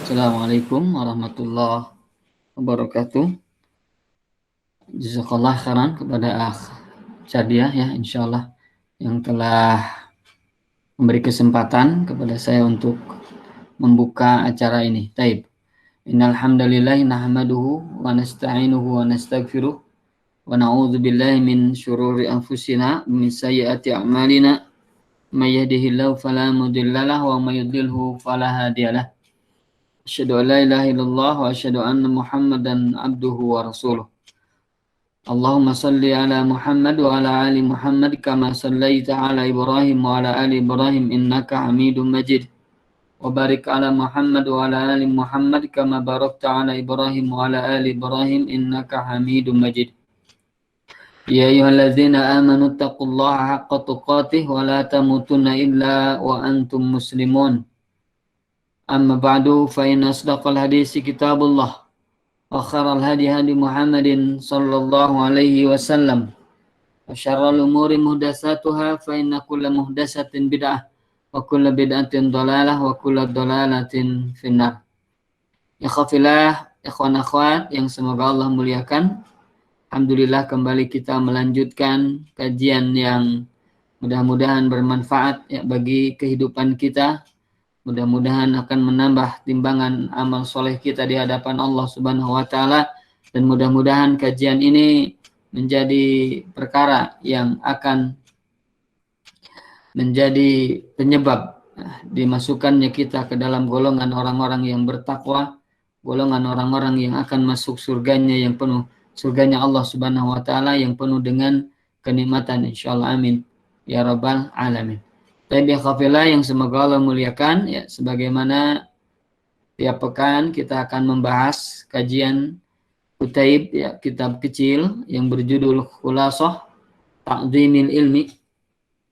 Assalamualaikum warahmatullahi wabarakatuh. Jazakallah khairan kepada Akh Cadia ya, insyaallah yang telah memberi kesempatan kepada saya untuk membuka acara ini. Taib. Innal hamdalillah nahmaduhu wa nasta'inuhu wa nastaghfiruh wa na'udzu billahi min syururi anfusina wa min sayyiati a'malina. May yahdihillahu fala mudhillalah wa may yudlilhu fala hadiyalah. Asyhadu an la ilaha illallah wa asyhadu anna Muhammadan abduhu wa rasuluh. Allahumma salli ala Muhammad wa ala ali Muhammad kama sallaita ala Ibrahim wa ala ali Ibrahim innaka Hamidum Majid. Wa barik ala Muhammad wa ala ali Muhammad kama barakta ala Ibrahim wa ala ali Ibrahim innaka Hamidum Majid. Ya ayyuhalladzina amanu taqullaha haqqa tuqatih wa la tamutunna illa wa antum muslimun. Amma ba'du fa inna asdaqal hadisi kitabullah. Wa khairal hadi hadi Muhammadin sallallahu alaihi wasallam. Wa syarrul umuri muhdatsatuha fa inna kulla muhdatsatin bid'ah wa kulla bid'atin dhalalah wa kulla dhalalatin finnar. Ikhwafillah, ikhwan akhwat yang semoga Allah muliakan. Alhamdulillah kembali kita melanjutkan kajian yang mudah-mudahan bermanfaat ya bagi kehidupan kita. Mudah-mudahan akan menambah timbangan amal soleh kita di hadapan Allah Subhanahu wa Ta'ala, dan mudah-mudahan kajian ini menjadi perkara yang akan menjadi penyebab dimasukkannya kita ke dalam golongan orang-orang yang bertakwa, golongan orang-orang yang akan masuk surganya yang penuh, surganya Allah Subhanahu wa Ta'ala yang penuh dengan kenikmatan, insyaallah, amin ya rabbal alamin. Tapi khafillah yang semoga Allah muliakan ya, sebagaimana tiap pekan kita akan membahas kajian Kutaib ya, kitab kecil yang berjudul Khulasah Ta'zimil Ilmi,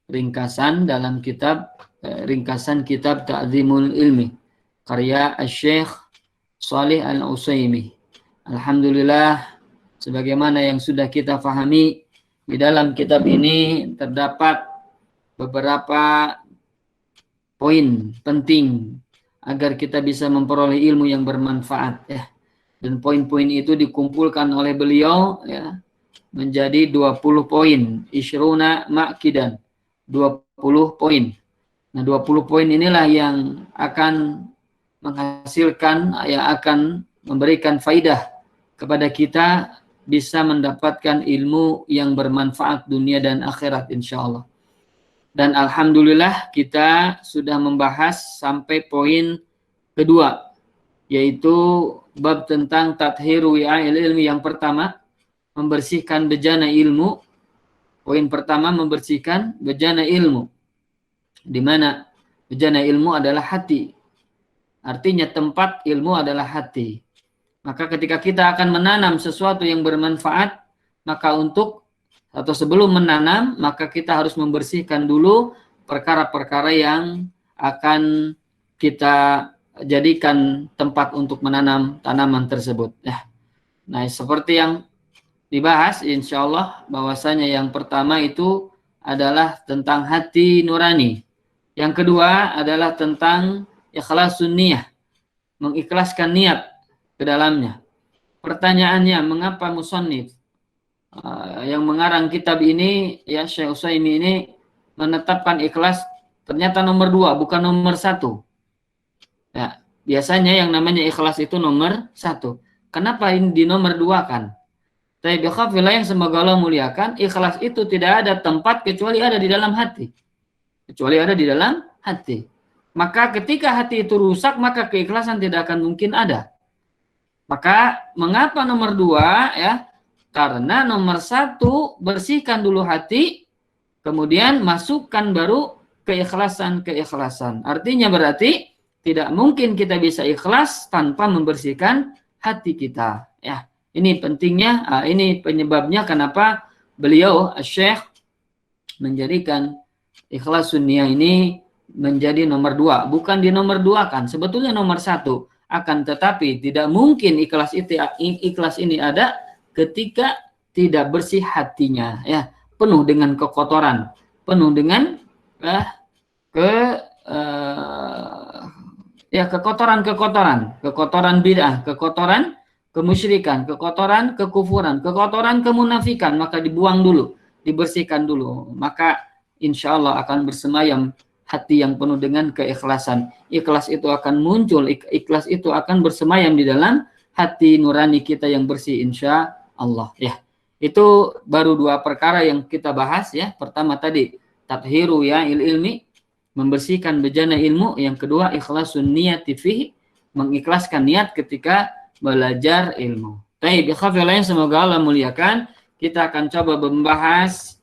ringkasan dalam kitab ringkasan kitab Ta'zimul Ilmi karya Asy-Syaikh Shalih Al-Utsaimin. Alhamdulillah, sebagaimana yang sudah kita pahami, di dalam kitab ini terdapat beberapa poin penting agar kita bisa memperoleh ilmu yang bermanfaat ya. Dan poin-poin itu dikumpulkan oleh beliau ya menjadi 20 poin, isyruna ma'kidan, 20 poin. Nah, 20 poin inilah yang akan menghasilkan, yang akan memberikan faidah kepada kita bisa mendapatkan ilmu yang bermanfaat dunia dan akhirat insyaallah. Dan alhamdulillah kita sudah membahas sampai poin kedua, yaitu bab tentang tathiru wi'a'il ilmi. Yang pertama, membersihkan bejana ilmu. Poin pertama, membersihkan bejana ilmu. Di mana bejana ilmu adalah hati. Artinya tempat ilmu adalah hati. Maka ketika kita akan menanam sesuatu yang bermanfaat, maka atau sebelum menanam, maka kita harus membersihkan dulu perkara-perkara yang akan kita jadikan tempat untuk menanam tanaman tersebut. Nah, seperti yang dibahas, insya Allah bahwasanya yang pertama itu adalah tentang hati nurani. Yang kedua adalah tentang ikhlasun niyah, mengikhlaskan niat ke dalamnya. Pertanyaannya, mengapa musannif yang mengarang kitab ini ya, Syekh Utsaimin ini menetapkan ikhlas ternyata nomor 2 bukan nomor 1 ya. Biasanya yang namanya ikhlas itu nomor 1. Kenapa ini di nomor 2 kan? Tapi bikhafillah yang semoga Allah muliakan, ikhlas itu tidak ada tempat kecuali ada di dalam hati. Maka ketika hati itu rusak, maka keikhlasan tidak akan mungkin ada. Maka mengapa nomor 2 ya? Karena nomor 1 bersihkan dulu hati, kemudian masukkan baru keikhlasan. Artinya berarti tidak mungkin kita bisa ikhlas tanpa membersihkan hati kita. Ya, ini pentingnya, ini penyebabnya kenapa beliau Syekh menjadikan ikhlasun niyah ini menjadi nomor 2, bukan di nomor 2 kan? Sebetulnya nomor 1. Akan tetapi tidak mungkin ikhlas ini ada ketika tidak bersih hatinya ya, penuh dengan kekotoran, penuh dengan Ya, kekotoran bid'ah, kekotoran kemusyrikan, kekotoran kekufuran, kekotoran kemunafikan, maka dibuang dulu, dibersihkan dulu. Maka insya Allah akan bersemayam hati yang penuh dengan keikhlasan. Ikhlas itu akan muncul, ikhlas itu akan bersemayam di dalam hati nurani kita yang bersih insya Allah. Ya, itu baru dua perkara yang kita bahas ya. Pertama tadi tathiru ya ilmi, membersihkan bejana ilmu. Yang kedua ikhlasun niyati fihi, mengikhlaskan niat ketika belajar ilmu. Baik, ikhwafillah, semoga Allah muliakan. Kita akan coba membahas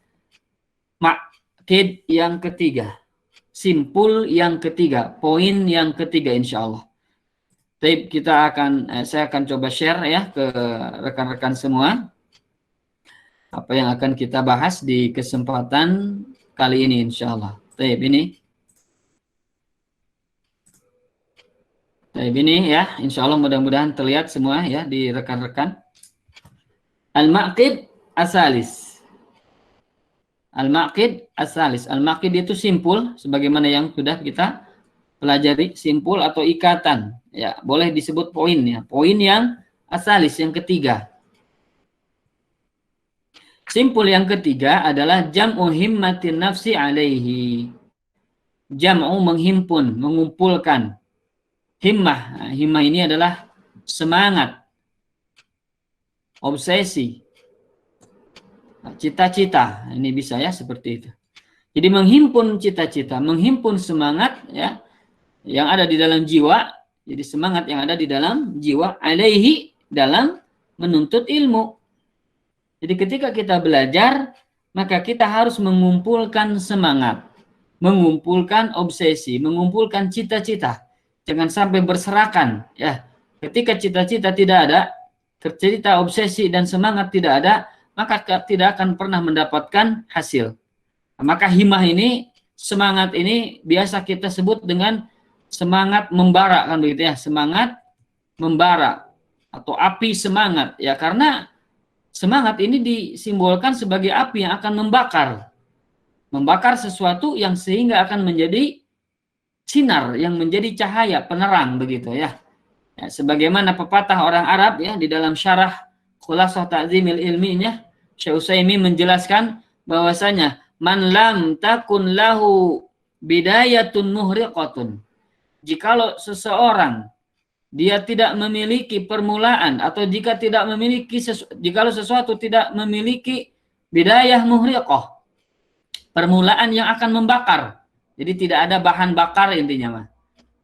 makkid yang ketiga, simpul yang ketiga, poin yang ketiga insya Allah. Baik, saya akan coba share ya ke rekan-rekan semua apa yang akan kita bahas di kesempatan kali ini insya Allah. Baik, ini ya, insya Allah mudah-mudahan terlihat semua ya di rekan-rekan. Al-Maqid Asalis. Al-Maqid Asalis. Al-Maqid itu simpul, sebagaimana yang sudah kita pelajari, simpul atau ikatan. Ya, boleh disebut poin ya. Poin yang asalis, yang ketiga. Simpul yang ketiga adalah jam'u himmatin nafsi alaihi. Jam'u menghimpun, mengumpulkan. Himmah. Himmah ini adalah semangat, obsesi, cita-cita. Ini bisa ya seperti itu. Jadi menghimpun cita-cita, menghimpun semangat ya yang ada di dalam jiwa. Jadi semangat yang ada di dalam jiwa alaihi, dalam menuntut ilmu. Jadi ketika kita belajar, maka kita harus mengumpulkan semangat, mengumpulkan obsesi, mengumpulkan cita-cita. Jangan sampai berserakan ya. Ketika cita-cita tidak ada, cita obsesi dan semangat tidak ada, maka tidak akan pernah mendapatkan hasil. Maka himmah ini, semangat ini biasa kita sebut dengan semangat membara, kan begitu ya, semangat membara atau api semangat ya, karena semangat ini disimbolkan sebagai api yang akan membakar sesuatu yang sehingga akan menjadi sinar, yang menjadi cahaya penerang begitu ya. Ya, sebagaimana pepatah orang Arab ya, di dalam syarah Khulasah Ta'zimil Ilminya, Syekh Utsaimin menjelaskan bahwasanya man lam takun lahu bidayatun muhriqatun. Jikalau seseorang dia tidak memiliki permulaan, atau jikalau sesuatu tidak memiliki bidayah muhriqah, permulaan yang akan membakar. Jadi tidak ada bahan bakar intinya mah.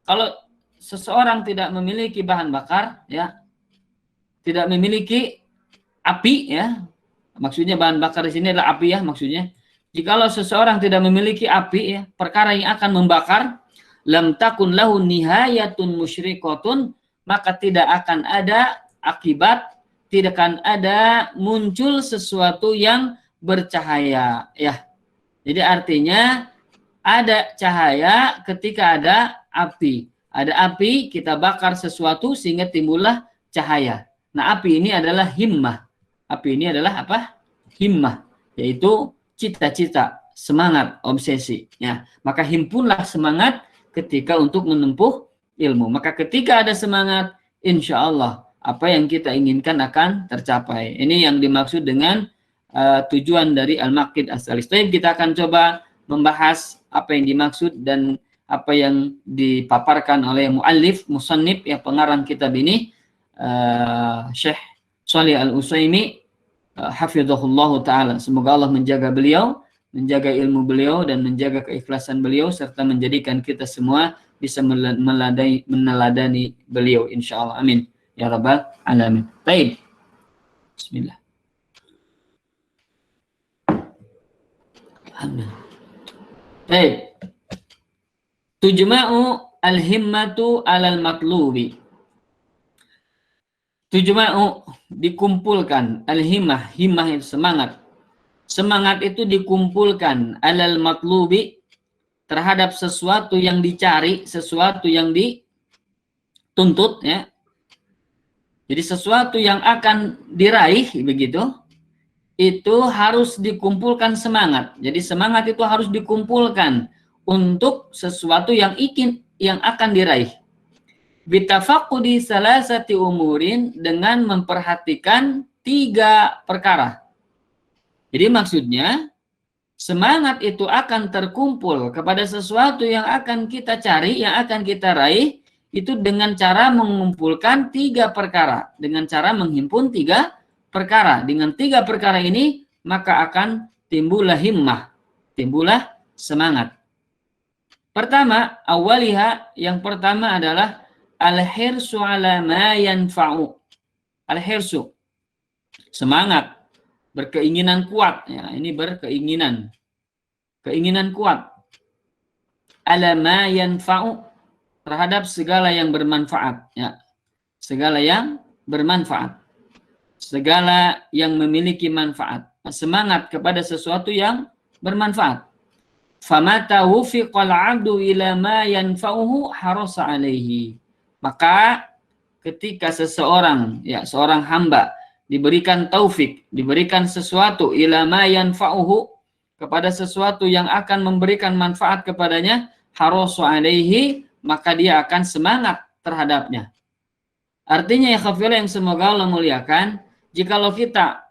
Kalau seseorang tidak memiliki bahan bakar ya, tidak memiliki api ya, maksudnya bahan bakar di sini adalah api ya maksudnya. Jikalau seseorang tidak memiliki api ya, perkara yang akan membakar, lam takun lahu nihayatun musyriqatun, maka tidak akan ada akibat, tidak akan ada muncul sesuatu yang bercahaya ya. Jadi artinya ada cahaya ketika ada api. Ada api, kita bakar sesuatu sehingga timbullah cahaya. Nah, api ini adalah himmah. Api ini adalah apa? Himmah, yaitu cita-cita, semangat, obsesi. Ya, maka himpunlah semangat ketika untuk menempuh ilmu. Maka ketika ada semangat, insya Allah apa yang kita inginkan akan tercapai. Ini yang dimaksud dengan tujuan dari Al-Maqid As-Salis. Kita akan coba membahas apa yang dimaksud dan apa yang dipaparkan oleh muallif, musannif, ya pengarang kitab ini, Syekh Shalih Al-Utsaimin, hafizahullah ta'ala. Semoga Allah menjaga beliau, menjaga ilmu beliau, dan menjaga keikhlasan beliau, serta menjadikan kita semua bisa meneladani beliau insyaallah. Amin ya rabbal alamin. Baik. Bismillah. Amin. Baik. Tujma'u al-himmatu alal matlubi. Tujma'u, dikumpulkan, al-himmah, himmah itu semangat. Semangat itu dikumpulkan alal matlubi, terhadap sesuatu yang dicari, sesuatu yang dituntut ya. Jadi sesuatu yang akan diraih begitu, itu harus dikumpulkan semangat. Jadi semangat itu harus dikumpulkan untuk sesuatu yang akan diraih. Bitafaqudi salasati umurin, dengan memperhatikan 3 perkara. Jadi maksudnya semangat itu akan terkumpul kepada sesuatu yang akan kita cari, yang akan kita raih, itu dengan cara mengumpulkan 3 perkara, dengan cara menghimpun 3 perkara. Dengan 3 perkara ini maka akan timbullah himmah, timbullah semangat. Pertama, awaliha, yang pertama adalah al-hirsu ala ma yanfa'u. Al-hirsu, semangat, berkeinginan kuat, ya, ini berkeinginan, keinginan kuat, ala ma yanfa'u, terhadap segala yang bermanfaat, ya, segala yang bermanfaat, segala yang memiliki manfaat, semangat kepada sesuatu yang bermanfaat. Famata wufiqal 'abdu ila ma yanfa'uhu harasa 'alaihi. Maka ketika seseorang, ya, seorang hamba diberikan taufik, diberikan sesuatu ila ma yanfa'uhu, kepada sesuatu yang akan memberikan manfaat kepadanya, harasa 'alaihi, maka dia akan semangat terhadapnya. Artinya ya khafila yang semoga Allah muliakan, jikalau kita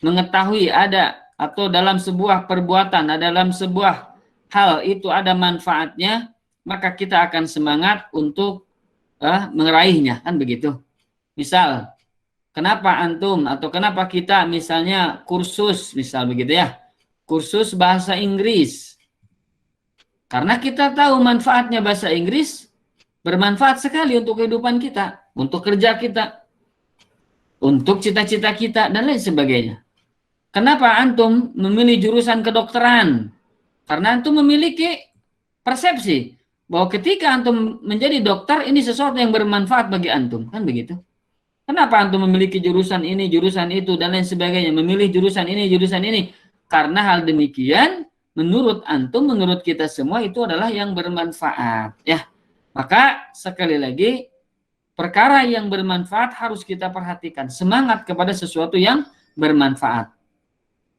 mengetahui ada atau dalam sebuah perbuatan, dalam sebuah hal itu ada manfaatnya, maka kita akan semangat untuk meraihnya, kan begitu. Misal, kenapa antum atau kenapa kita misalnya kursus, misal begitu ya, kursus bahasa Inggris. Karena kita tahu manfaatnya bahasa Inggris, bermanfaat sekali untuk kehidupan kita, untuk kerja kita, untuk cita-cita kita, dan lain sebagainya. Kenapa antum memilih jurusan kedokteran? Karena antum memiliki persepsi bahwa ketika antum menjadi dokter, ini sesuatu yang bermanfaat bagi antum, kan begitu. Kenapa antum memiliki jurusan ini, jurusan itu, dan lain sebagainya, memilih jurusan ini, jurusan ini? Karena hal demikian, menurut antum, menurut kita semua, itu adalah yang bermanfaat, ya. Maka sekali lagi, perkara yang bermanfaat harus kita perhatikan, semangat kepada sesuatu yang bermanfaat.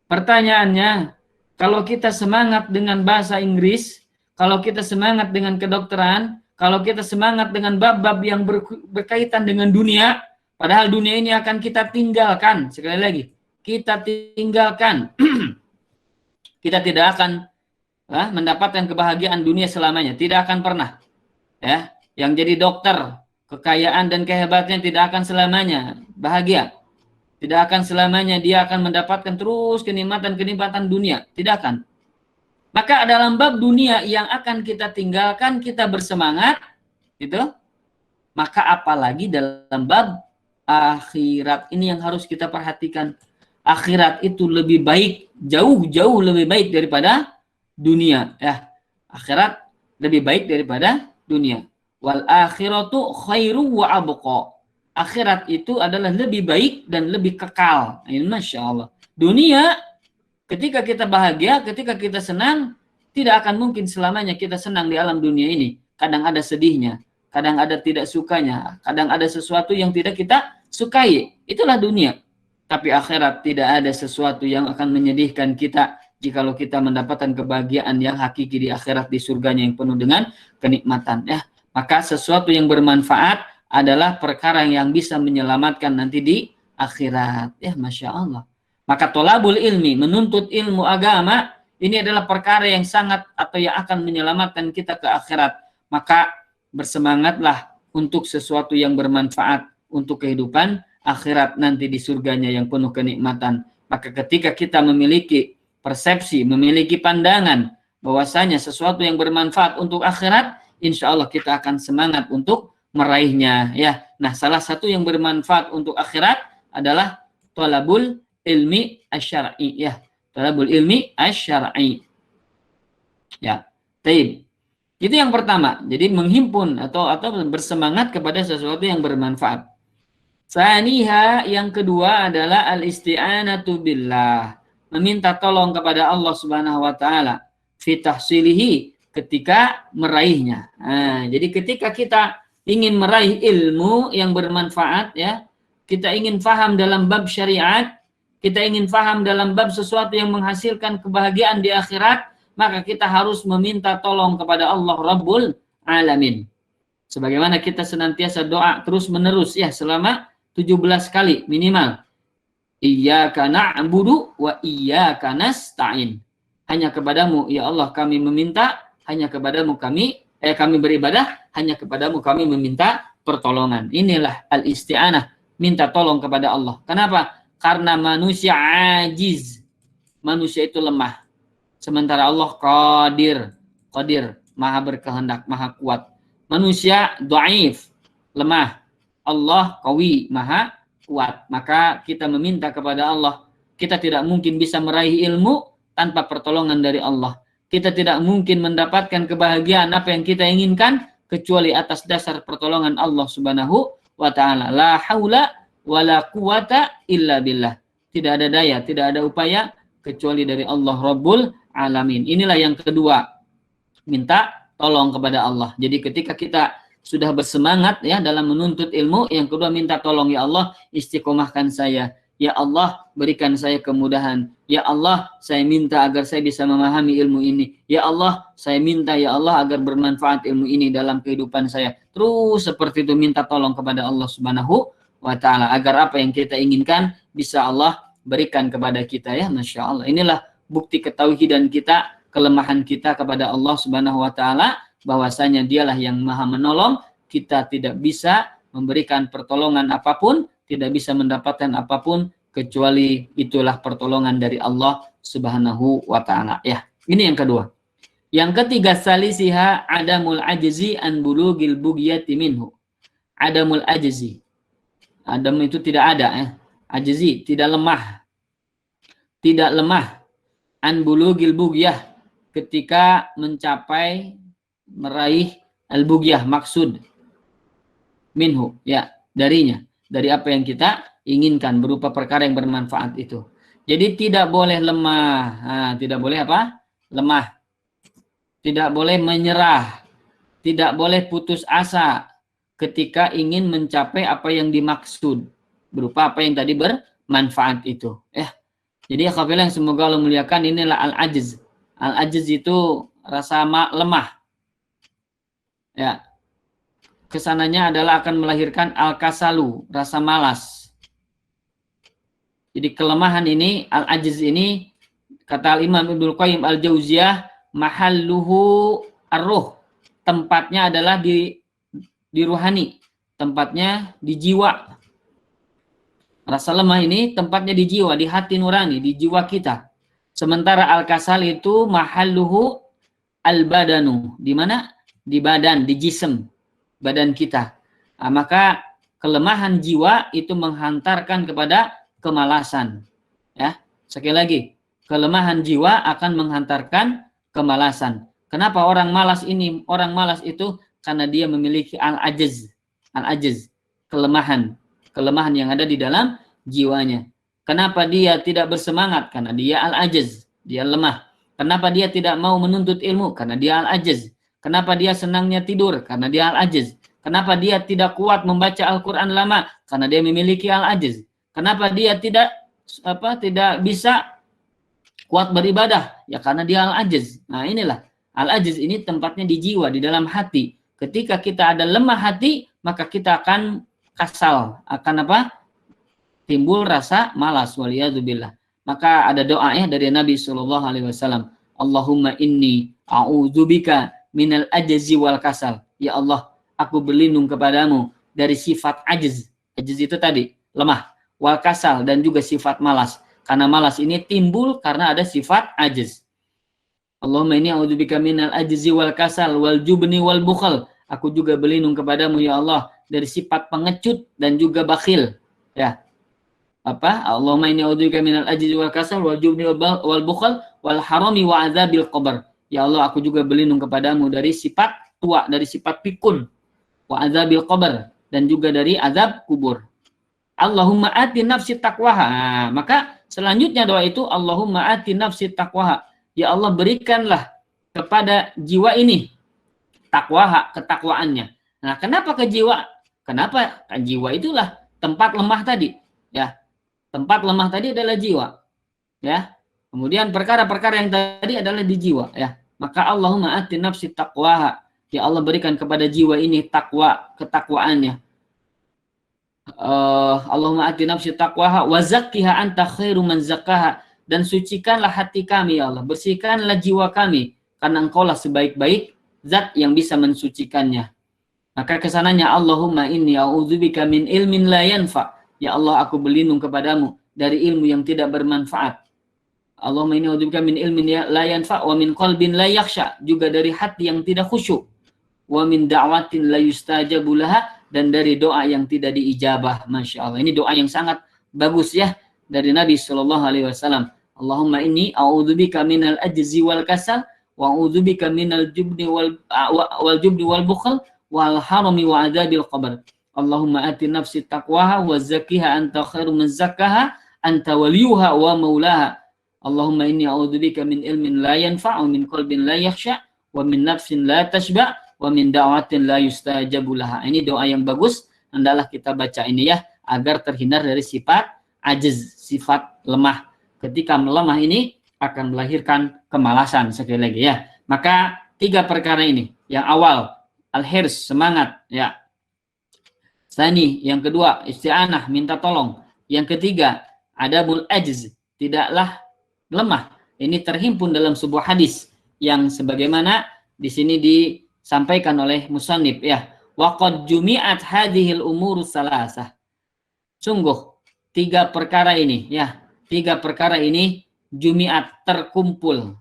Pertanyaannya, kalau kita semangat dengan bahasa Inggris, kalau kita semangat dengan kedokteran, kalau kita semangat dengan bab-bab yang berkaitan dengan dunia, padahal dunia ini akan kita tinggalkan, sekali lagi, kita tinggalkan. Kita tidak akan mendapatkan kebahagiaan dunia selamanya, tidak akan pernah. Ya, yang jadi dokter, kekayaan dan kehebatannya tidak akan selamanya bahagia. Tidak akan selamanya dia akan mendapatkan terus kenikmatan-kenikmatan dunia. Tidak akan. Maka dalam bab dunia yang akan kita tinggalkan, kita bersemangat, gitu. Maka apalagi dalam bab akhirat, ini yang harus kita perhatikan. Akhirat itu lebih baik, jauh-jauh lebih baik daripada dunia. Ya, akhirat lebih baik daripada dunia. Wal akhiratu khairu wa abqa. Akhirat itu adalah lebih baik dan lebih kekal. Masya Allah. Dunia, ketika kita bahagia, ketika kita senang, tidak akan mungkin selamanya kita senang di alam dunia ini. Kadang ada sedihnya, kadang ada tidak sukanya, kadang ada sesuatu yang tidak kita sukai. Itulah dunia. Tapi akhirat tidak ada sesuatu yang akan menyedihkan kita jikalau kita mendapatkan kebahagiaan yang hakiki di akhirat, di surganya yang penuh dengan kenikmatan. Ya, maka sesuatu yang bermanfaat adalah perkara yang bisa menyelamatkan nanti di akhirat. Ya, Masya Allah. Maka tolabul ilmi, menuntut ilmu agama, ini adalah perkara yang sangat atau yang akan menyelamatkan kita ke akhirat. Maka bersemangatlah untuk sesuatu yang bermanfaat untuk kehidupan akhirat nanti di surganya yang penuh kenikmatan. Maka ketika kita memiliki persepsi, memiliki pandangan bahwasanya sesuatu yang bermanfaat untuk akhirat, insya Allah kita akan semangat untuk meraihnya, ya. Nah, salah satu yang bermanfaat untuk akhirat adalah thalabul ilmi asy-syar'i, ya. Thalabul ilmi asy-syar'i. Ya. Taib. Itu yang pertama. Jadi menghimpun atau bersemangat kepada sesuatu yang bermanfaat. Tsaniha, yang kedua adalah al-isti'anatu billah. Meminta tolong kepada Allah Subhanahu wa taala fi tahsilihi, ketika meraihnya. Nah, jadi ketika kita ingin meraih ilmu yang bermanfaat, ya, kita ingin faham dalam bab syariat, kita ingin faham dalam bab sesuatu yang menghasilkan kebahagiaan di akhirat, maka kita harus meminta tolong kepada Allah Rabbul Alamin. Sebagaimana kita senantiasa doa terus menerus ya selama 17 kali minimal. Iyyaka na'budu wa iyyaka nasta'in. Hanya kepadamu ya Allah kami meminta, hanya kepadamu kami beribadah, hanya kepadamu kami meminta pertolongan. Inilah al-isti'anah, minta tolong kepada Allah. Kenapa? Karena manusia ajiz. Manusia itu lemah. Sementara Allah qadir, maha berkehendak, maha kuat. Manusia dhaif, lemah. Allah qawi, maha kuat. Maka kita meminta kepada Allah. Kita tidak mungkin bisa meraih ilmu tanpa pertolongan dari Allah. Kita tidak mungkin mendapatkan kebahagiaan apa yang kita inginkan kecuali atas dasar pertolongan Allah Subhanahu wa taala. La haula wala quwata illa billah. Tidak ada daya, tidak ada upaya kecuali dari Allah Rabbul Alamin. Inilah yang kedua, minta tolong kepada Allah. Jadi ketika kita sudah bersemangat ya dalam menuntut ilmu, yang kedua minta tolong, ya Allah istiqomahkan saya. Ya Allah berikan saya kemudahan. Ya Allah saya minta agar saya bisa memahami ilmu ini. Ya Allah saya minta ya Allah agar bermanfaat ilmu ini dalam kehidupan saya. Terus seperti itu minta tolong kepada Allah Subhanahu wa taala agar apa yang kita inginkan bisa Allah berikan kepada kita ya. Masya Allah. Inilah bukti ketauhidan kita, kelemahan kita kepada Allah Subhanahu wa taala, bahwasanya dialah yang maha menolong. Kita tidak bisa memberikan pertolongan apapun, tidak bisa mendapatkan apapun kecuali itulah pertolongan dari Allah Subhanahu wa taala ya. Ini yang kedua. Yang ketiga, salisiha adamul ajzi an bulugil bugyati minhu. Adamul ajzi. Adam itu tidak ada ya. Ajzi tidak lemah. Tidak lemah an bulugil bugyah ketika mencapai meraih al-bugyah maksud minhu ya, darinya, dari apa yang kita inginkan berupa perkara yang bermanfaat itu. Jadi tidak boleh lemah. Nah, tidak boleh apa? Lemah. Tidak boleh menyerah. Tidak boleh putus asa ketika ingin mencapai apa yang dimaksud berupa apa yang tadi bermanfaat itu. Jadi akhwat yang semoga Allah muliakan, inilah al-ajiz. Al-ajiz itu rasa lemah. Ya. Kesananya adalah akan melahirkan al-kasalu, rasa malas. Jadi kelemahan ini, al-ajiz ini, kata Imam Ibnul Qayyim al-Jauziyah, mahalluhu ar-ruh. Tempatnya adalah di ruhani, tempatnya di jiwa. Rasa lemah ini tempatnya di jiwa, di hati nurani, di jiwa kita. Sementara al-kasal itu mahalluhu al-badanu. Di mana? Di badan, di jism, badan kita. Nah, maka kelemahan jiwa itu menghantarkan kepada kemalasan. Ya, sekali lagi, kelemahan jiwa akan menghantarkan kemalasan. Kenapa orang malas ini? Orang malas itu karena dia memiliki al-ajiz. Al-ajiz, kelemahan yang ada di dalam jiwanya. Kenapa dia tidak bersemangat? Karena dia al-ajiz, dia lemah. Kenapa dia tidak mau menuntut ilmu? Karena dia al-ajiz. Kenapa dia senangnya tidur? Karena dia al-ajiz. Kenapa dia tidak kuat membaca Al-Quran lama? Karena dia memiliki al-ajiz. Kenapa dia tidak bisa kuat beribadah? Ya karena dia al-ajiz. Nah inilah al-ajiz ini tempatnya di jiwa, di dalam hati. Ketika kita ada lemah hati, maka kita akan kasal, akan timbul rasa malas, waliyadzubillah. Maka ada doa dari Nabi SAW. Allahumma inni a'udzubika minal ajzi wal kasal. Ya Allah, aku berlindung kepadamu dari sifat ajiz. Ajiz itu tadi, lemah. Wal kasal, dan juga sifat malas. Karena malas ini timbul karena ada sifat ajiz. Allahumma inni a'udzubika minal ajzi wal kasal wal jubni wal bukhal. Aku juga berlindung kepadamu ya Allah dari sifat pengecut dan juga bakhil. Ya. Allahumma inni a'udzubika minal ajzi wal kasal wal jubni wal bukhal wal harami wa adzabil qabr. Ya Allah, aku juga berlindung kepadamu dari sifat tua, dari sifat pikun, wa adzabil qabr, dan juga dari azab kubur. Allahumma ati nafsi taqwaha. Maka selanjutnya doa itu Allahumma ati nafsi taqwaha. Ya Allah, berikanlah kepada jiwa ini takwaha, ketakwaannya. Nah, kenapa ke jiwa? Kenapa? Kan jiwa itulah tempat lemah tadi. Ya, tempat lemah tadi adalah jiwa. Ya, kemudian perkara-perkara yang tadi adalah di jiwa. Ya, maka Allahumma ati nafsi taqwaha. Ya Allah, berikan kepada jiwa ini takwa, ketakwaannya. Allahumma ati nafsi taqwaha wa zakkiha anta khairu man zakkaha, dan sucikanlah hati kami ya Allah, bersihkanlah jiwa kami, karena engkaulah sebaik-baik zat yang bisa mensucikannya. Maka kesananya Allahumma inni a'udzubika min ilmin la yanfa. Ya Allah, aku berlindung kepadamu dari ilmu yang tidak bermanfaat. Allahumma inni a'udzubika min ilmin la yanfa wa min qalbin la yakhsha, juga dari hati yang tidak khusyuk. Wa min da'watin la yustajabu laha, dan dari doa yang tidak diijabah. Masya Allah, ini doa yang sangat bagus ya dari Nabi Shallallahu Alaihi Wasallam. Allahumma inni a'udzubika minal ajzi wal kasal, wa a'udzubika minal jubni wal jubni wal bukhl wal harami wa adzabil qabr. Allahumma ati nafsi taqwaha wa zakkiha anta khairu man zakkaha anta waliyuha wa maulaha. Allahumma inni a'udzubika min ilmin la yanfa' wa min qalbin la yakhsha wa min nafsin la tashba' wa min da'watin la yustajabu laha. Ini doa yang bagus, hendaklah kita baca ini ya, agar terhindar dari sifat ajiz, sifat lemah. Ketika melemah ini akan melahirkan kemalasan, sekali lagi ya. Maka 3 perkara ini. Yang awal, al-hirs, semangat ya. Tsani, yang kedua, isti'anah, minta tolong. Yang ketiga, adabul ajiz, tidaklah lemah. Ini terhimpun dalam sebuah hadis yang sebagaimana di sini disampaikan oleh musannif ya. Waqad jumi'at hadhil umur salasah. Sungguh 3 perkara ini ya, 3 perkara ini jumi'at, terkumpul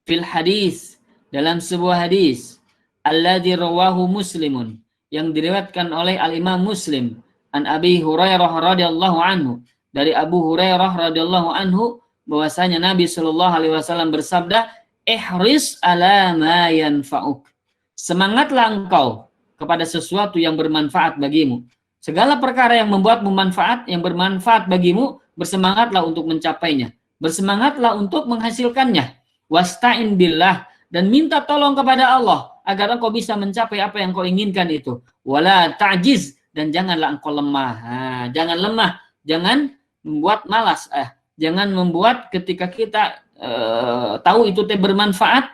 fil hadis, dalam sebuah hadis, alladzi rawahu Muslimun, yang diriwayatkan oleh al-Imam Muslim, an Abi Hurairah radhiyallahu anhu, dari Abu Hurairah radhiyallahu anhu, bahwasanya Nabi sallallahu alaihi wasallam bersabda, ihris ala ma yanfa'uk. Semangatlah engkau kepada sesuatu yang bermanfaat bagimu. Segala perkara yang membuatmu manfaat, yang bermanfaat bagimu, bersemangatlah untuk mencapainya. Bersemangatlah untuk menghasilkannya. Wasta'in billah, dan minta tolong kepada Allah agar engkau bisa mencapai apa yang kau inginkan itu. Wala ta'jiz, dan janganlah engkau lemah. Jangan lemah, jangan membuat malas. Jangan membuat ketika kita tahu itu bermanfaat,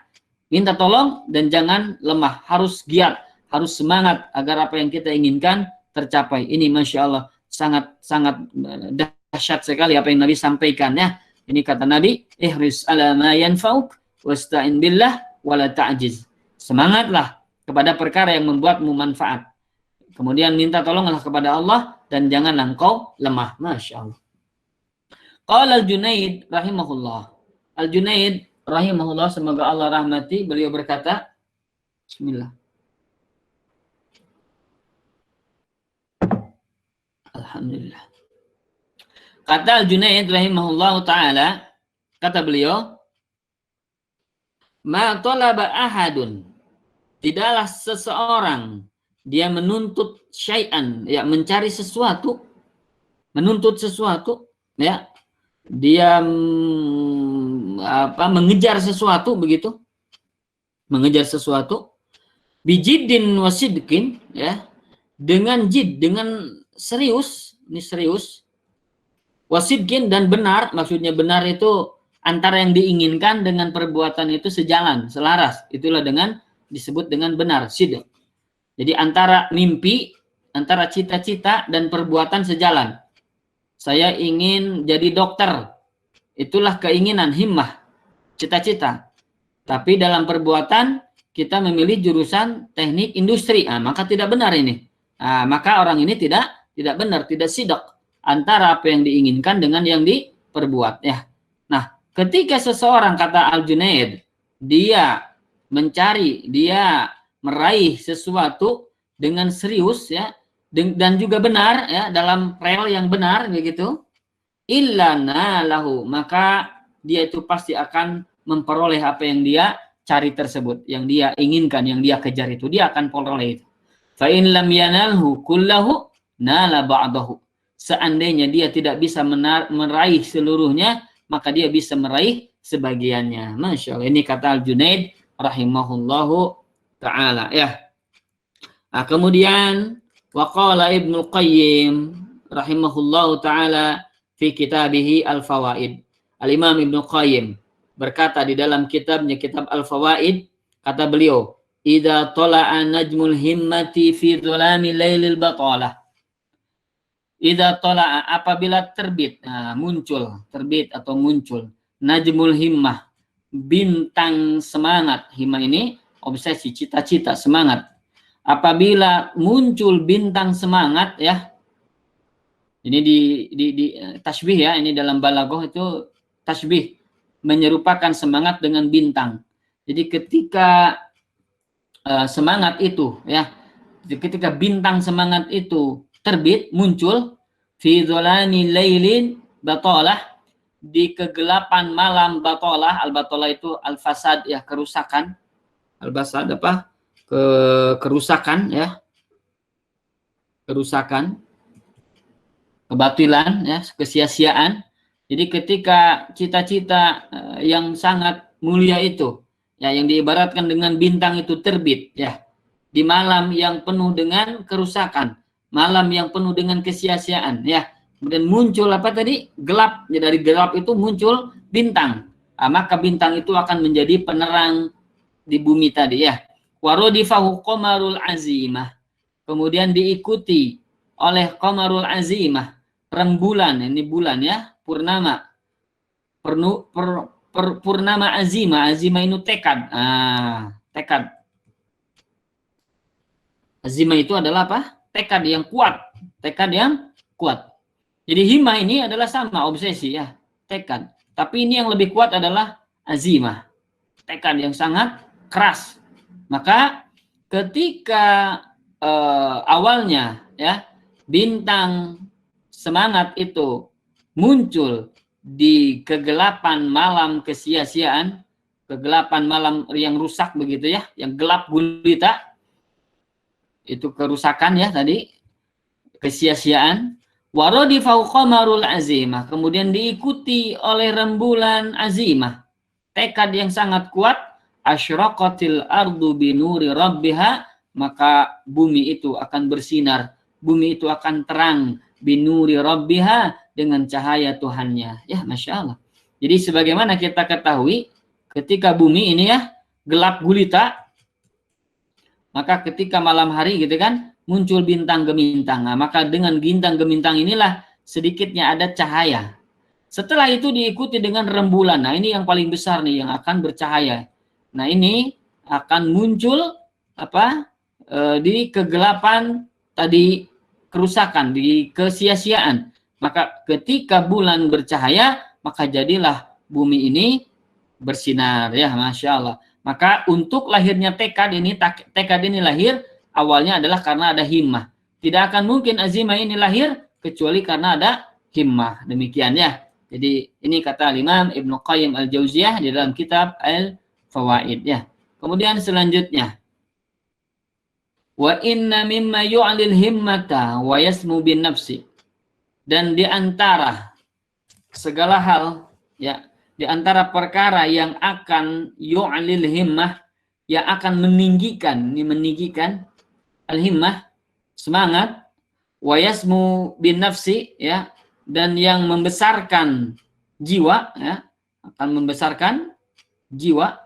minta tolong, dan jangan lemah. Harus giat, harus semangat agar apa yang kita inginkan tercapai. Ini Masya Allah sangat dahsyat sekali apa yang Nabi sampaikan ya. Ini kata Nabi, ihris ala ma yanfa'uk wasta'in billah wala ta'jiz. Semangatlah kepada perkara yang membuatmu manfaat. Kemudian minta tolonglah kepada Allah dan janganlah engkau lemah. Masya Allah. Qala al-Junaid rahimahullah. Al-Junaid rahimahullah, semoga Allah rahmati, beliau berkata, bismillah. Alhamdulillah. Kata Al-Junaid rahimahullah ta'ala, kata beliau, ma talaba ahadun, tidaklah seseorang dia menuntut syai'an, ya, mencari sesuatu, menuntut sesuatu, ya, dia mengejar sesuatu, begitu, mengejar sesuatu, bijiddin wasidkin, ya, dengan jid, dengan serius, ini serius, wasidkin, dan benar, maksudnya benar itu antara yang diinginkan dengan perbuatan itu sejalan, selaras, itulah dengan disebut dengan benar, sidq. Jadi antara mimpi, antara cita-cita dan perbuatan sejalan. Saya ingin jadi dokter, itulah keinginan, himmah, cita-cita. Tapi dalam perbuatan kita memilih jurusan teknik industri, maka tidak benar ini. Maka orang ini tidak benar, tidak sidq antara apa yang diinginkan dengan yang diperbuat ya. Nah, ketika seseorang, kata Al-Junaid, dia mencari, dia meraih sesuatu dengan serius ya, dan juga benar ya, dalam rel yang benar begitu, illa nalahu, maka dia itu pasti akan memperoleh apa yang dia cari tersebut, yang dia inginkan, yang dia kejar itu, dia akan peroleh itu. Fa in lam yanalhu kullahu nala ba'dahu. Seandainya dia tidak bisa meraih seluruhnya, maka dia bisa meraih sebagiannya. Masya Allah, ini kata Al-Junaid rahimahullahu ta'ala ya. Nah, kemudian waqala Ibnu Qayyim rahimahullahu ta'ala fi kitabihi Al-Fawaid. Al-Imam Ibnu Qayyim berkata di dalam kitabnya, kitab Al-Fawaid, kata beliau, idza tala'a najmul himmati fi dhulami lailil batalah. Idza tala'a, apabila terbit, muncul, terbit atau muncul, najmul himmah, bintang semangat. Himmah ini obsesi, cita-cita, semangat. Apabila muncul bintang semangat, ya, ini di tasbih, ya, ini dalam balaghah itu tasbih, menyerupakan semangat dengan bintang. Jadi ketika semangat itu, ya, ketika bintang semangat itu terbit, muncul, fi dzalami lailin batalah, di kegelapan malam batalah. Al-batalah itu al-fasad, ya, kerusakan. Al-fasad apa? Kerusakan, ya. Kerusakan, kebatilan, ya, kesia-siaan. Jadi ketika cita-cita yang sangat mulia itu, ya, yang diibaratkan dengan bintang itu terbit, ya, di malam yang penuh dengan kerusakan, malam yang penuh dengan kesia-siaan, ya, kemudian muncul apa tadi? Gelap. Ya, dari gelap itu muncul bintang. Maka bintang itu akan menjadi penerang di bumi tadi, ya. Warodifahu qamarul azimah, kemudian diikuti oleh qamarul azimah, rembulan, ini bulan, ya, purnama. Purnama azimah, azimah itu tekad. Tekad. Azimah itu adalah apa? Tekad yang kuat. Tekad yang kuat. Jadi himmah ini adalah sama, obsesi, ya, tekad. Tapi ini yang lebih kuat adalah azimah, tekad yang sangat keras. Maka ketika awalnya, ya, bintang semangat itu muncul di kegelapan malam kesia-siaan, kegelapan malam yang rusak begitu, ya, yang gelap gulita, itu kerusakan, ya, tadi kesia-siaan. Waradifahu qamarul azimah, kemudian diikuti oleh rembulan azimah, tekad yang sangat kuat. Asyraqatil ardu binuri rabbiha, maka bumi itu akan bersinar, bumi itu akan terang, binuri rabbiha, dengan cahaya Tuhannya. Ya, Masya Allah. Jadi sebagaimana kita ketahui, ketika bumi ini, ya, gelap gulita, maka ketika malam hari, gitu kan, muncul bintang gemintang. Maka dengan bintang gemintang inilah sedikitnya ada cahaya. Setelah itu diikuti dengan rembulan. Nah, ini yang paling besar nih, yang akan bercahaya. Nah, ini akan muncul apa? Di kegelapan tadi, kerusakan, di kesia-siaan. Maka ketika bulan bercahaya, maka jadilah bumi ini bersinar, ya, Masya Allah. Maka untuk lahirnya tekad ini lahir awalnya adalah karena ada himmah. Tidak akan mungkin azimah ini lahir kecuali karena ada himmah. Demikian, ya. Jadi ini kata Imam Ibnu Qayyim al-Jauziyah di dalam kitab Al-Fawaid, ya. Kemudian selanjutnya, wa inna mimma yu'lil himmata wa yasmu bin nafsi, dan di antara segala hal, ya, di antara perkara yang akan yu'lil himmah, yang akan meninggikan, ini meninggikan al-himmah, semangat, wa yasmu bin nafsi, ya, dan yang membesarkan jiwa, ya, akan membesarkan jiwa,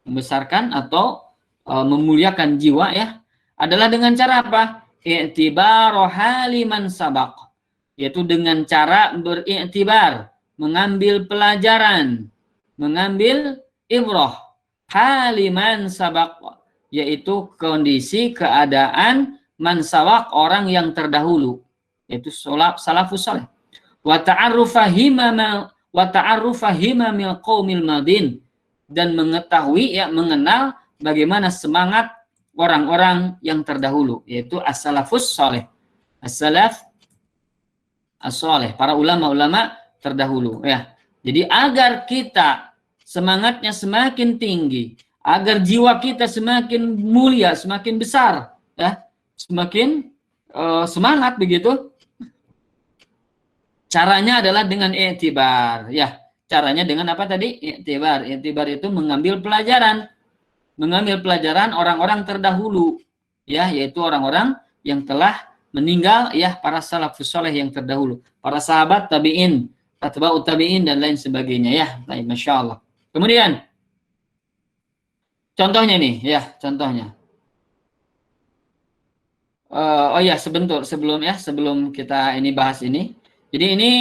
membesarkan atau memuliakan jiwa, ya, adalah dengan cara apa? I'tibaru haliman sabaq, yaitu dengan cara beriktibar, mengambil pelajaran, mengambil ibrah, haliman sabaq, yaitu kondisi, keadaan man sabaq, orang yang terdahulu, yaitu salafus saleh. Wa ta'arrufa himamil qaumil madin, dan mengetahui, ya, mengenal bagaimana semangat orang-orang yang terdahulu, yaitu as-salafus saleh, as-salaf as-saleh, para ulama-ulama terdahulu, ya. Jadi agar kita semangatnya semakin tinggi, agar jiwa kita semakin mulia, semakin besar, ya, semakin semangat begitu. Caranya adalah dengan i'tibar, ya. Caranya dengan apa tadi? I'tibar. I'tibar itu mengambil pelajaran orang-orang terdahulu, ya, yaitu orang-orang yang telah meninggal, ya, para salafus saleh yang terdahulu, para sahabat, tabi'in, atba'ut tabi'in, dan lain sebagainya, ya. Baik, Masya Allah. Kemudian Contohnya nih, ya, contohnya. Oh ya, sebelum kita ini bahas ini. Jadi ini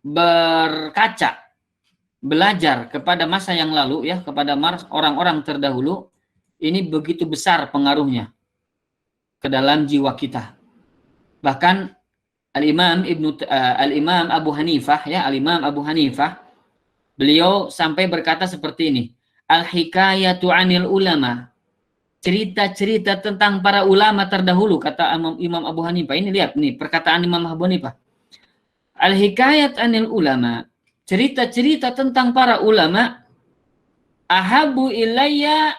berkaca, belajar kepada masa yang lalu ya, kepada orang-orang terdahulu, ini begitu besar pengaruhnya ke dalam jiwa kita. Bahkan Al-Imam Abu Hanifah ya, Al-Imam Abu Hanifah, beliau sampai berkata seperti ini, al-hikayatu 'anil ulama, cerita-cerita tentang para ulama terdahulu, kata Imam Abu Hanifah. Ini lihat nih perkataan Imam Abu Hanifah. Al-hikayat 'anil ulama, cerita-cerita tentang para ulama, ahabu ilayya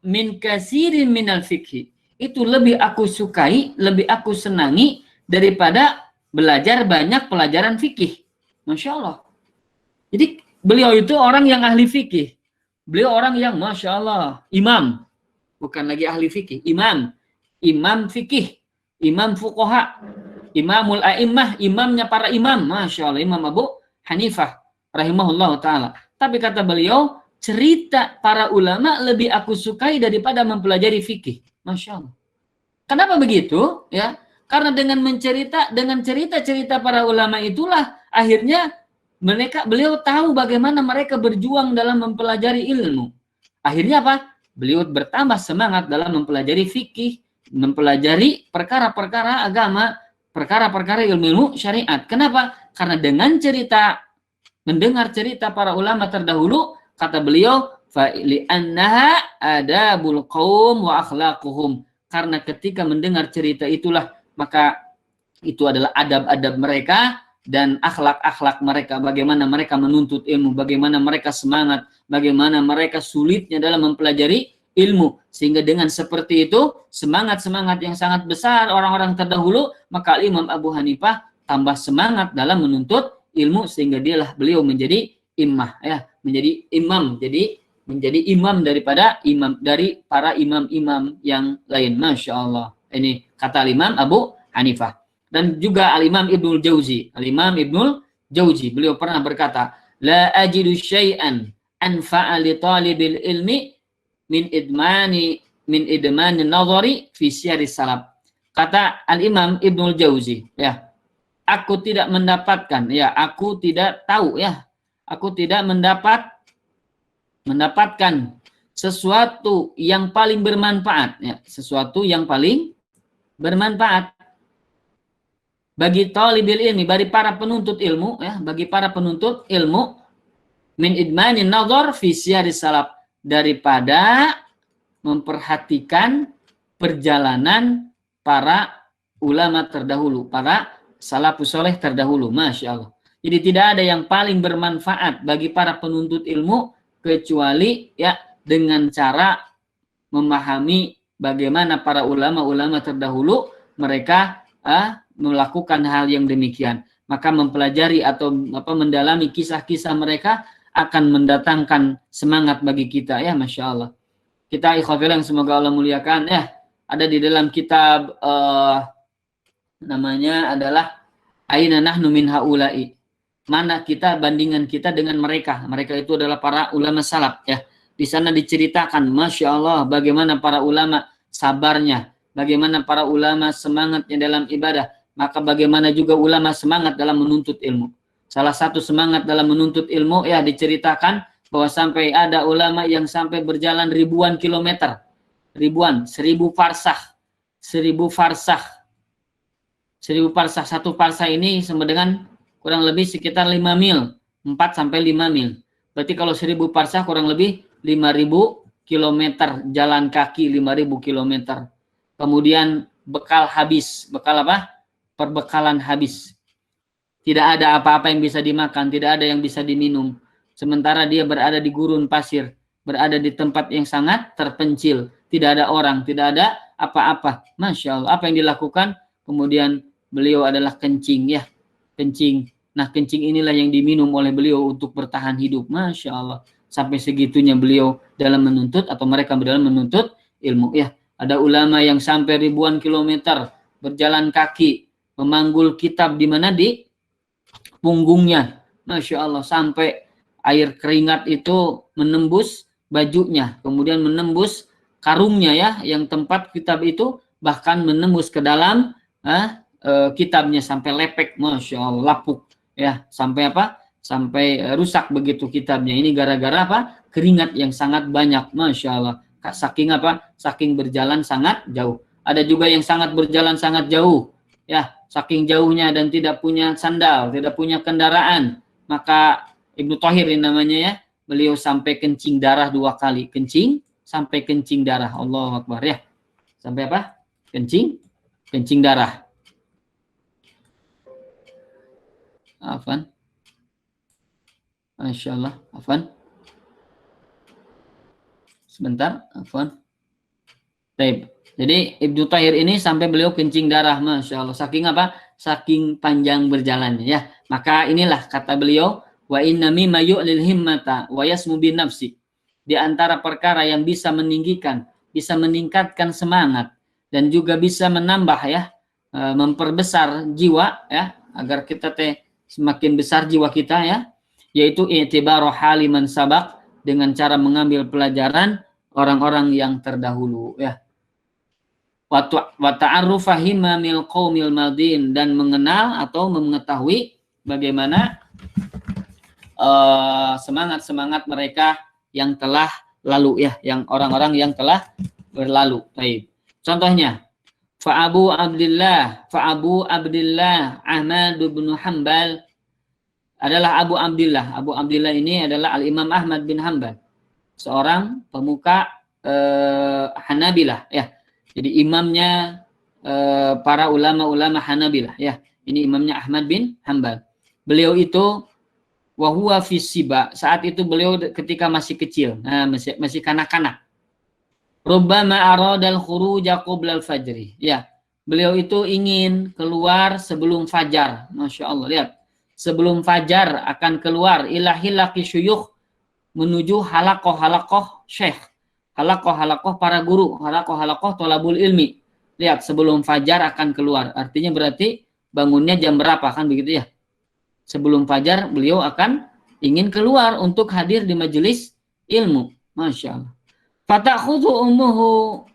min kasirin minal fikhi. Itu lebih aku sukai, lebih aku senangi daripada belajar banyak pelajaran fikih. Masya Allah. Jadi beliau itu orang yang ahli fikih. Beliau orang yang Masya Allah, imam. Bukan lagi ahli fikih, imam. Imam fikih, imam fuqaha, imamul a'immah, imamnya para imam. Masya Allah, Imam Abu Hanifah rahimahullah ta'ala. Tapi kata beliau, cerita para ulama lebih aku sukai daripada mempelajari fikih. Masya Allah. Kenapa begitu? Ya, karena dengan cerita-cerita para ulama itulah akhirnya beliau tahu bagaimana mereka berjuang dalam mempelajari ilmu. Akhirnya apa? Beliau bertambah semangat dalam mempelajari fikih, mempelajari perkara-perkara agama, perkara-perkara ilmu syariat. Kenapa? Karena dengan mendengar cerita para ulama terdahulu, kata beliau, فَلِأَنَّهَا أَدَابُ الْقَوْمِ وَأَخْلَاقُهُمْ. Karena ketika mendengar cerita itulah, maka itu adalah adab-adab mereka dan akhlak-akhlak mereka, bagaimana mereka menuntut ilmu, bagaimana mereka semangat, bagaimana mereka sulitnya dalam mempelajari ilmu. Sehingga dengan seperti itu, semangat-semangat yang sangat besar orang-orang terdahulu, maka Imam Abu Hanifah tambah semangat dalam menuntut ilmu, sehingga beliau menjadi imam ya, menjadi imam, jadi menjadi imam dari para imam-imam yang lain. Masya Allah. Ini kata Imam Abu Hanifah. Dan juga Al-Imam Ibnul Jauzi. Al-Imam Ibnul Jauzi, beliau pernah berkata, la ajidu syai'an anfa'a li talibil ilmi min idmani nadhari fi syiaris salaf. Kata Al-Imam Ibnul Jauzi, ya, aku tidak mendapatkan sesuatu yang paling bermanfaat, ya, sesuatu yang paling bermanfaat bagi talibil ilmi, bagi para penuntut ilmu, ya, bagi para penuntut ilmu, min idmanin nazar fi syiaris salaf, daripada memperhatikan perjalanan para ulama terdahulu, para salafus soleh terdahulu. Masya Allah. Jadi tidak ada yang paling bermanfaat bagi para penuntut ilmu kecuali ya dengan cara memahami bagaimana para ulama-ulama terdahulu mereka melakukan hal yang demikian. Maka mempelajari atau mendalami kisah-kisah mereka akan mendatangkan semangat bagi kita ya, Masya Allah. Kita ikhwafil yang semoga Allah muliakan ya, ada di dalam kitab namanya adalah Aina nahnu min haula'i. Mana kita, bandingan kita dengan mereka. Mereka itu adalah para ulama salaf ya. Di sana diceritakan Masya Allah bagaimana para ulama sabarnya, bagaimana para ulama semangatnya dalam ibadah, maka bagaimana juga ulama semangat dalam menuntut ilmu. Salah satu semangat dalam menuntut ilmu ya diceritakan bahwa sampai ada ulama yang sampai berjalan ribuan kilometer, seribu farsah, satu farsah ini sama dengan kurang lebih sekitar 5 mil, 4 sampai 5 mil. Berarti kalau 1000 farsah kurang lebih 5000 kilometer jalan kaki, 5000 kilometer. Kemudian bekal habis, bekal apa? Perbekalan habis. Tidak ada apa-apa yang bisa dimakan, tidak ada yang bisa diminum. Sementara dia berada di gurun pasir, berada di tempat yang sangat terpencil, tidak ada orang, tidak ada apa-apa. Masya Allah, apa yang dilakukan? Kemudian beliau adalah kencing ya, kencing. Nah, kencing inilah yang diminum oleh beliau untuk bertahan hidup. Masya Allah, sampai segitunya beliau dalam menuntut atau mereka dalam menuntut ilmu ya. Ada ulama yang sampai ribuan kilometer berjalan kaki, memanggul kitab di mana di punggungnya. Masya Allah, sampai air keringat itu menembus bajunya, kemudian menembus karungnya ya, yang tempat kitab itu, bahkan menembus ke dalam kitabnya sampai lepek, masya Allah, lapuk ya, sampai apa? Sampai rusak begitu kitabnya. Ini gara-gara apa? Keringat yang sangat banyak, masya Allah. Saking apa? Saking berjalan sangat jauh. Ada juga yang sangat berjalan sangat jauh, ya, saking jauhnya dan tidak punya sandal, tidak punya kendaraan. Maka Ibnu Thahir ini namanya ya, beliau sampai kencing darah 2 kali, kencing sampai kencing darah. Allahu Akbar ya. Sampai apa? Kencing darah. Afan. Masya Allah. Afan. Sebentar. Afan. Baik. Jadi Ibnu Thahir ini sampai beliau kencing darah, masya Allah. Saking apa? Saking panjang berjalannya ya. Maka inilah kata beliau, wa inna mimma yu'lil himmata wa yasmu bin nafsi. Di antara perkara yang bisa meninggikan, bisa meningkatkan semangat dan juga bisa menambah ya, memperbesar jiwa ya, agar kita semakin besar jiwa kita ya, yaitu i'tibaru haliman sabaq, dengan cara mengambil pelajaran orang-orang yang terdahulu ya. Wa ta'arrufa himamil qaumil madin, dan mengenal atau mengetahui bagaimana semangat-semangat mereka yang telah lalu ya, yang orang-orang yang telah berlalu. Baik. Contohnya, fa Abu Abdullah Ahmad bin Hanbal adalah Abu Abdullah. Abu Abdullah ini adalah Al-Imam Ahmad bin Hanbal, seorang pemuka Hanabilah ya. Jadi imamnya para ulama-ulama Hanabilah ya. Ini imamnya Ahmad bin Hanbal. Beliau itu wahuwa fi siba, saat itu beliau ketika masih kecil, masih kanak-kanak. Rubbama aradal khuruja qabla al-fajri. Ya, beliau itu ingin keluar sebelum fajar. Masya Allah, lihat. Sebelum fajar akan keluar ila hilaqi syuyukh, menuju halakoh syekh. Halakoh para guru, halakoh tolabul ilmi. Lihat, sebelum fajar akan keluar. Artinya berarti bangunnya jam berapa kan begitu ya? Sebelum fajar beliau akan ingin keluar untuk hadir di majelis ilmu. Masya Allah. Fatakhudhu ummuhu,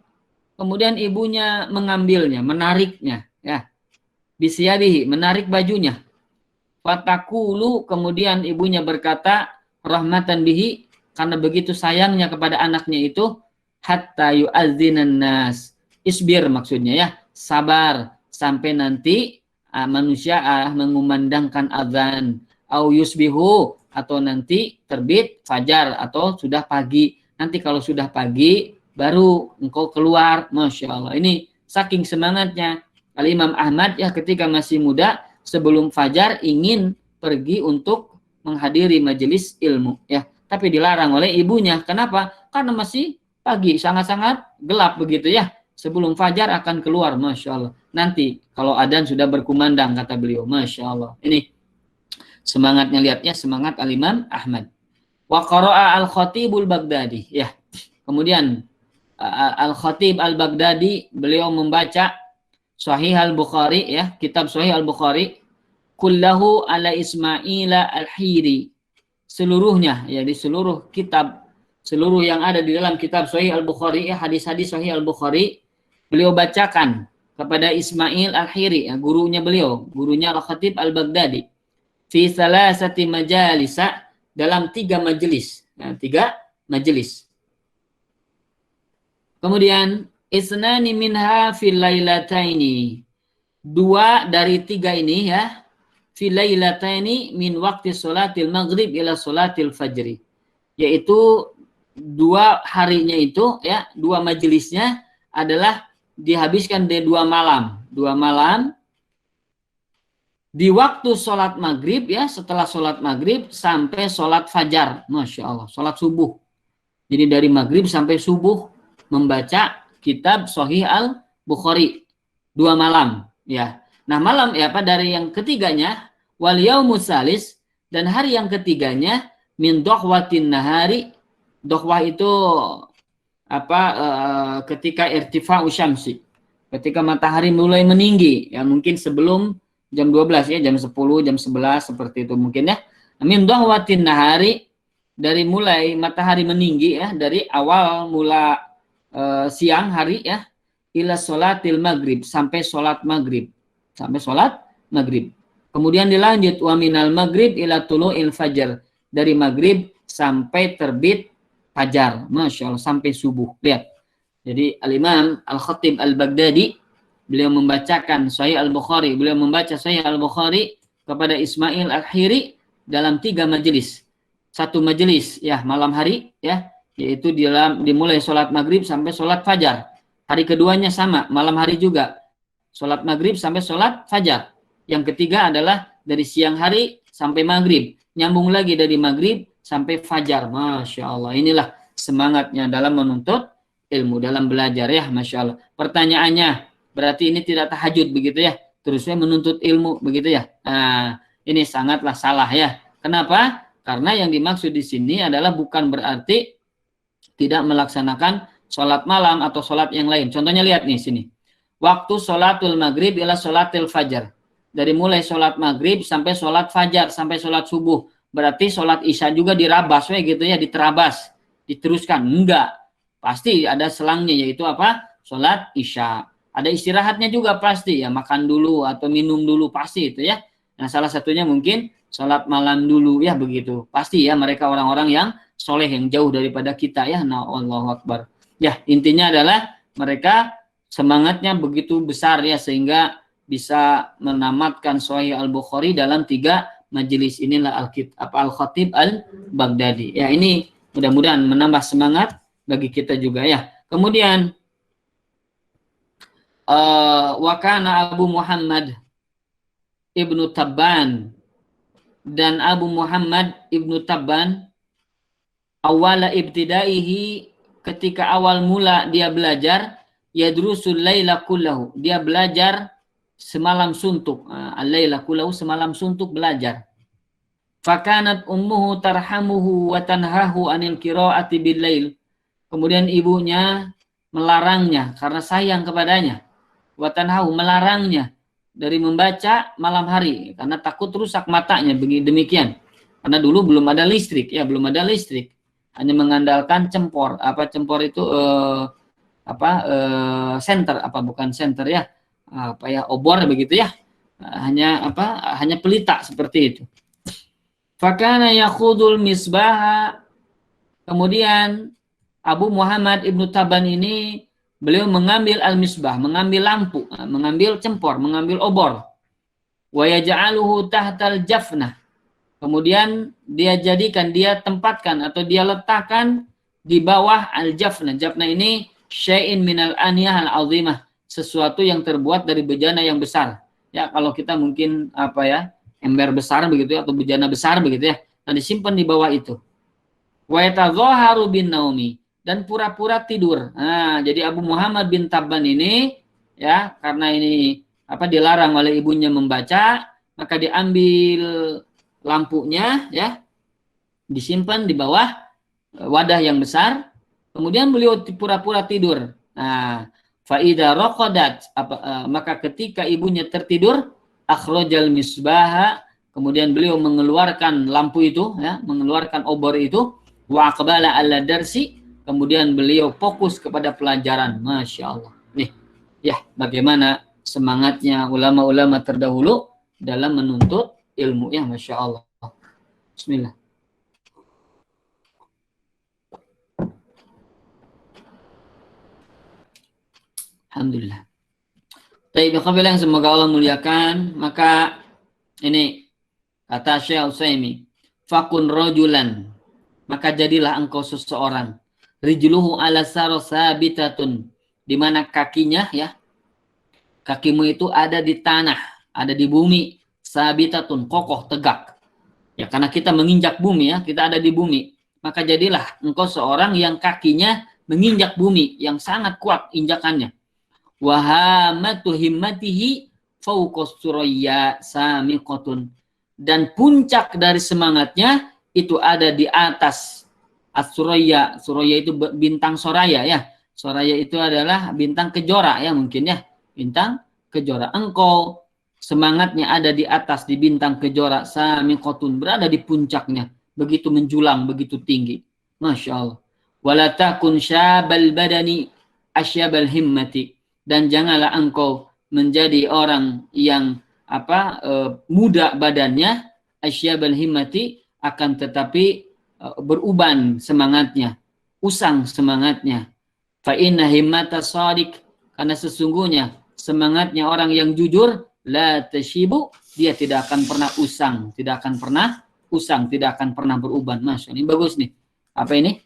kemudian ibunya mengambilnya, menariknya ya. Bisyabihi, menarik bajunya. Fatakulu, kemudian ibunya berkata, rahmatan bihi, karena begitu sayangnya kepada anaknya itu, hatta yu'adzinan nas, isbir maksudnya ya, sabar sampai nanti manusia mengumandangkan azan, au yusbihu, atau nanti terbit fajar atau sudah pagi. Nanti kalau sudah pagi baru engkau keluar. Masya Allah, ini saking semangatnya Al-Imam Ahmad ya, ketika masih muda sebelum fajar ingin pergi untuk menghadiri majelis ilmu ya. Tapi dilarang oleh ibunya. Kenapa? Karena masih pagi, sangat-sangat gelap begitu ya. Sebelum fajar akan keluar, masya Allah. Nanti kalau adzan sudah berkumandang, kata beliau, masya Allah. Ini semangatnya, lihatnya semangat Al-Imam Ahmad. Wa qara'a al-Khatibul Baghdadi. Ya. Kemudian Al-Khatib Al-Baghdadi, beliau membaca Sahih Al-Bukhari ya, kitab Sahih Al-Bukhari, kullahu ala Ismaila Al-Hiri. Seluruhnya ya, di seluruh kitab, seluruh yang ada di dalam kitab Sahih Al-Bukhari ya, hadis-hadis Sahih Al-Bukhari, beliau bacakan kepada Ismail Al-Hiri ya, gurunya beliau, gurunya Al-Khatib Al-Baghdadi, fi salasati majalisa, dalam 3 majelis ya, 3 majelis. Kemudian isnani minha fil lailataini, 2 dari 3 ini ya, fi lailataini min waqti sholatil maghrib ila sholatil fajri, yaitu 2 harinya itu ya, 2 majelisnya adalah dihabiskan di 2 malam. 2 malam di waktu sholat maghrib ya, setelah sholat maghrib sampai sholat fajar. Masya Allah, sholat subuh. Jadi dari maghrib sampai subuh membaca kitab Sahih Al-Bukhari 2 malam ya. Nah malam ya, apa dari yang ketiganya, wal yaumus salis, dan hari yang ketiganya, min dohwatin nahari. Dohwah itu apa? Ketika irtifa'u syamsi, ketika matahari mulai meninggi ya, mungkin sebelum jam 12 ya, jam 10, jam 11 seperti itu mungkin ya. Min dohwatin nahari, dari mulai matahari meninggi ya, dari awal mula siang hari ya, ila sholatil maghrib, sampai sholat maghrib. Sampai sholat maghrib. Kemudian dilanjut wa minal maghrib ila tulu'il fajar, dari maghrib sampai terbit fajar. Masya Allah, sampai subuh. Lihat. Jadi Al-Imam Al-Khatib Al-Baghdadi, beliau membacakan Sahih Al-Bukhari, beliau membaca Sahih Al-Bukhari kepada Ismail Al-Hiri dalam 3 majelis. Satu majelis ya malam hari ya, yaitu dimulai sholat maghrib sampai sholat fajar. Hari keduanya sama, malam hari juga, sholat maghrib sampai sholat fajar. Yang ketiga adalah dari siang hari sampai maghrib, nyambung lagi dari maghrib sampai fajar. Masya Allah, inilah semangatnya dalam menuntut ilmu, dalam belajar ya, Masya Allah. Pertanyaannya, berarti ini tidak tahajud begitu ya, terusnya menuntut ilmu begitu ya. Nah, ini sangatlah salah ya. Kenapa? Karena yang dimaksud di sini adalah bukan berarti tidak melaksanakan sholat malam atau sholat yang lain. Contohnya lihat nih sini. Waktu sholatul maghrib ila sholatil fajar. Dari mulai sholat maghrib sampai sholat fajar, sampai sholat subuh. Berarti sholat isya juga dirabas gitu ya, diterabas, diteruskan. Enggak. Pasti ada selangnya, yaitu apa? Sholat isya. Ada istirahatnya juga pasti ya, makan dulu atau minum dulu pasti itu ya. Nah, salah satunya mungkin sholat malam dulu ya, begitu. Pasti ya, mereka orang-orang yang soleh, yang jauh daripada kita ya. Nah, Allahu Akbar. Ya, intinya adalah mereka semangatnya begitu besar ya, sehingga bisa menamatkan Sahih Al-Bukhari dalam 3 majelis. Inilah Al-Khatib Al-Baghdadi. Ya, ini mudah-mudahan menambah semangat bagi kita juga ya. Kemudian Wakana Abu Muhammad Ibnu Tabban, dan Abu Muhammad Ibnu Tabban awala ibtidaihi, ketika awal mula dia belajar, yadrusul laila kullahu, dia belajar semalam suntuk, al-laila kullahu, semalam suntuk belajar. Fakanat ummuhu tarhamuhu wa tanhahu anil qiraati bil lail, kemudian ibunya melarangnya karena sayang kepadanya, wa tanhahu, melarangnya dari membaca malam hari karena takut rusak matanya. Demikian, karena dulu belum ada listrik ya, belum ada listrik, hanya mengandalkan cempor. Apa cempor itu? Senter, bukan senter ya, obor begitu ya, hanya pelita seperti itu. Fakana yakhudul misbah, kemudian Abu Muhammad Ibnu Tabban ini beliau mengambil al-misbah, mengambil lampu, mengambil cempor, mengambil obor. Wa yaj'aluhu tahtal jafnah, kemudian dia tempatkan atau dia letakkan di bawah al-jafnah. Jafnah ini syai'in minal aniyah al-azimah, sesuatu yang terbuat dari bejana yang besar. Ya, kalau kita mungkin ember besar begitu ya, atau bejana besar begitu ya, dan disimpan di bawah itu. Wa yatadhaharu bin naumi, dan pura-pura tidur. Nah, jadi Abu Muhammad bin Tabban ini ya, karena ini dilarang oleh ibunya membaca, maka diambil lampunya ya, disimpan di bawah wadah yang besar, kemudian beliau pura-pura tidur. Nah, fa idza raqadat, maka ketika ibunya tertidur, akhrajal misbaha, kemudian beliau mengeluarkan lampu itu ya, mengeluarkan obor itu, wa aqbala ala darsi, kemudian beliau fokus kepada pelajaran. Masya Allah. Nih, ya, bagaimana semangatnya ulama-ulama terdahulu dalam menuntut ilmu ya, Masya Allah. Bismillah. Alhamdulillah. Baik, yang semoga Allah muliakan. Maka ini kata Syekh Utsaimin, fakun rojulan, maka jadilah engkau seseorang, rijluhu ala sabitatun, di mana kakinya ya, kakimu itu ada di tanah, ada di bumi, sabitatun, kokoh, tegak. Ya, karena kita menginjak bumi ya, kita ada di bumi. Maka jadilah engkau seorang yang kakinya menginjak bumi, yang sangat kuat injakannya. Wahamatu himmatihi fawqas suraya samiqatun, dan puncak dari semangatnya itu ada di atas as-suraya. Suraya itu bintang Soraya ya. Soraya itu adalah bintang kejora ya, mungkin ya, bintang kejora. Engkau semangatnya ada di atas, di bintang kejora, samiqatun, berada di puncaknya. begitu menjulang, begitu tinggi. Masya Allah. Wala takun syabal badani asyabal himmati, dan janganlah engkau menjadi orang yang muda badannya, asyabal himmati, akan tetapi beruban semangatnya, usang semangatnya. Fa inna himmata shadiq, karena sesungguhnya semangatnya orang yang jujur, la tashibu, dia tidak akan pernah usang, tidak akan pernah beruban. Masya, ini bagus nih. Apa ini?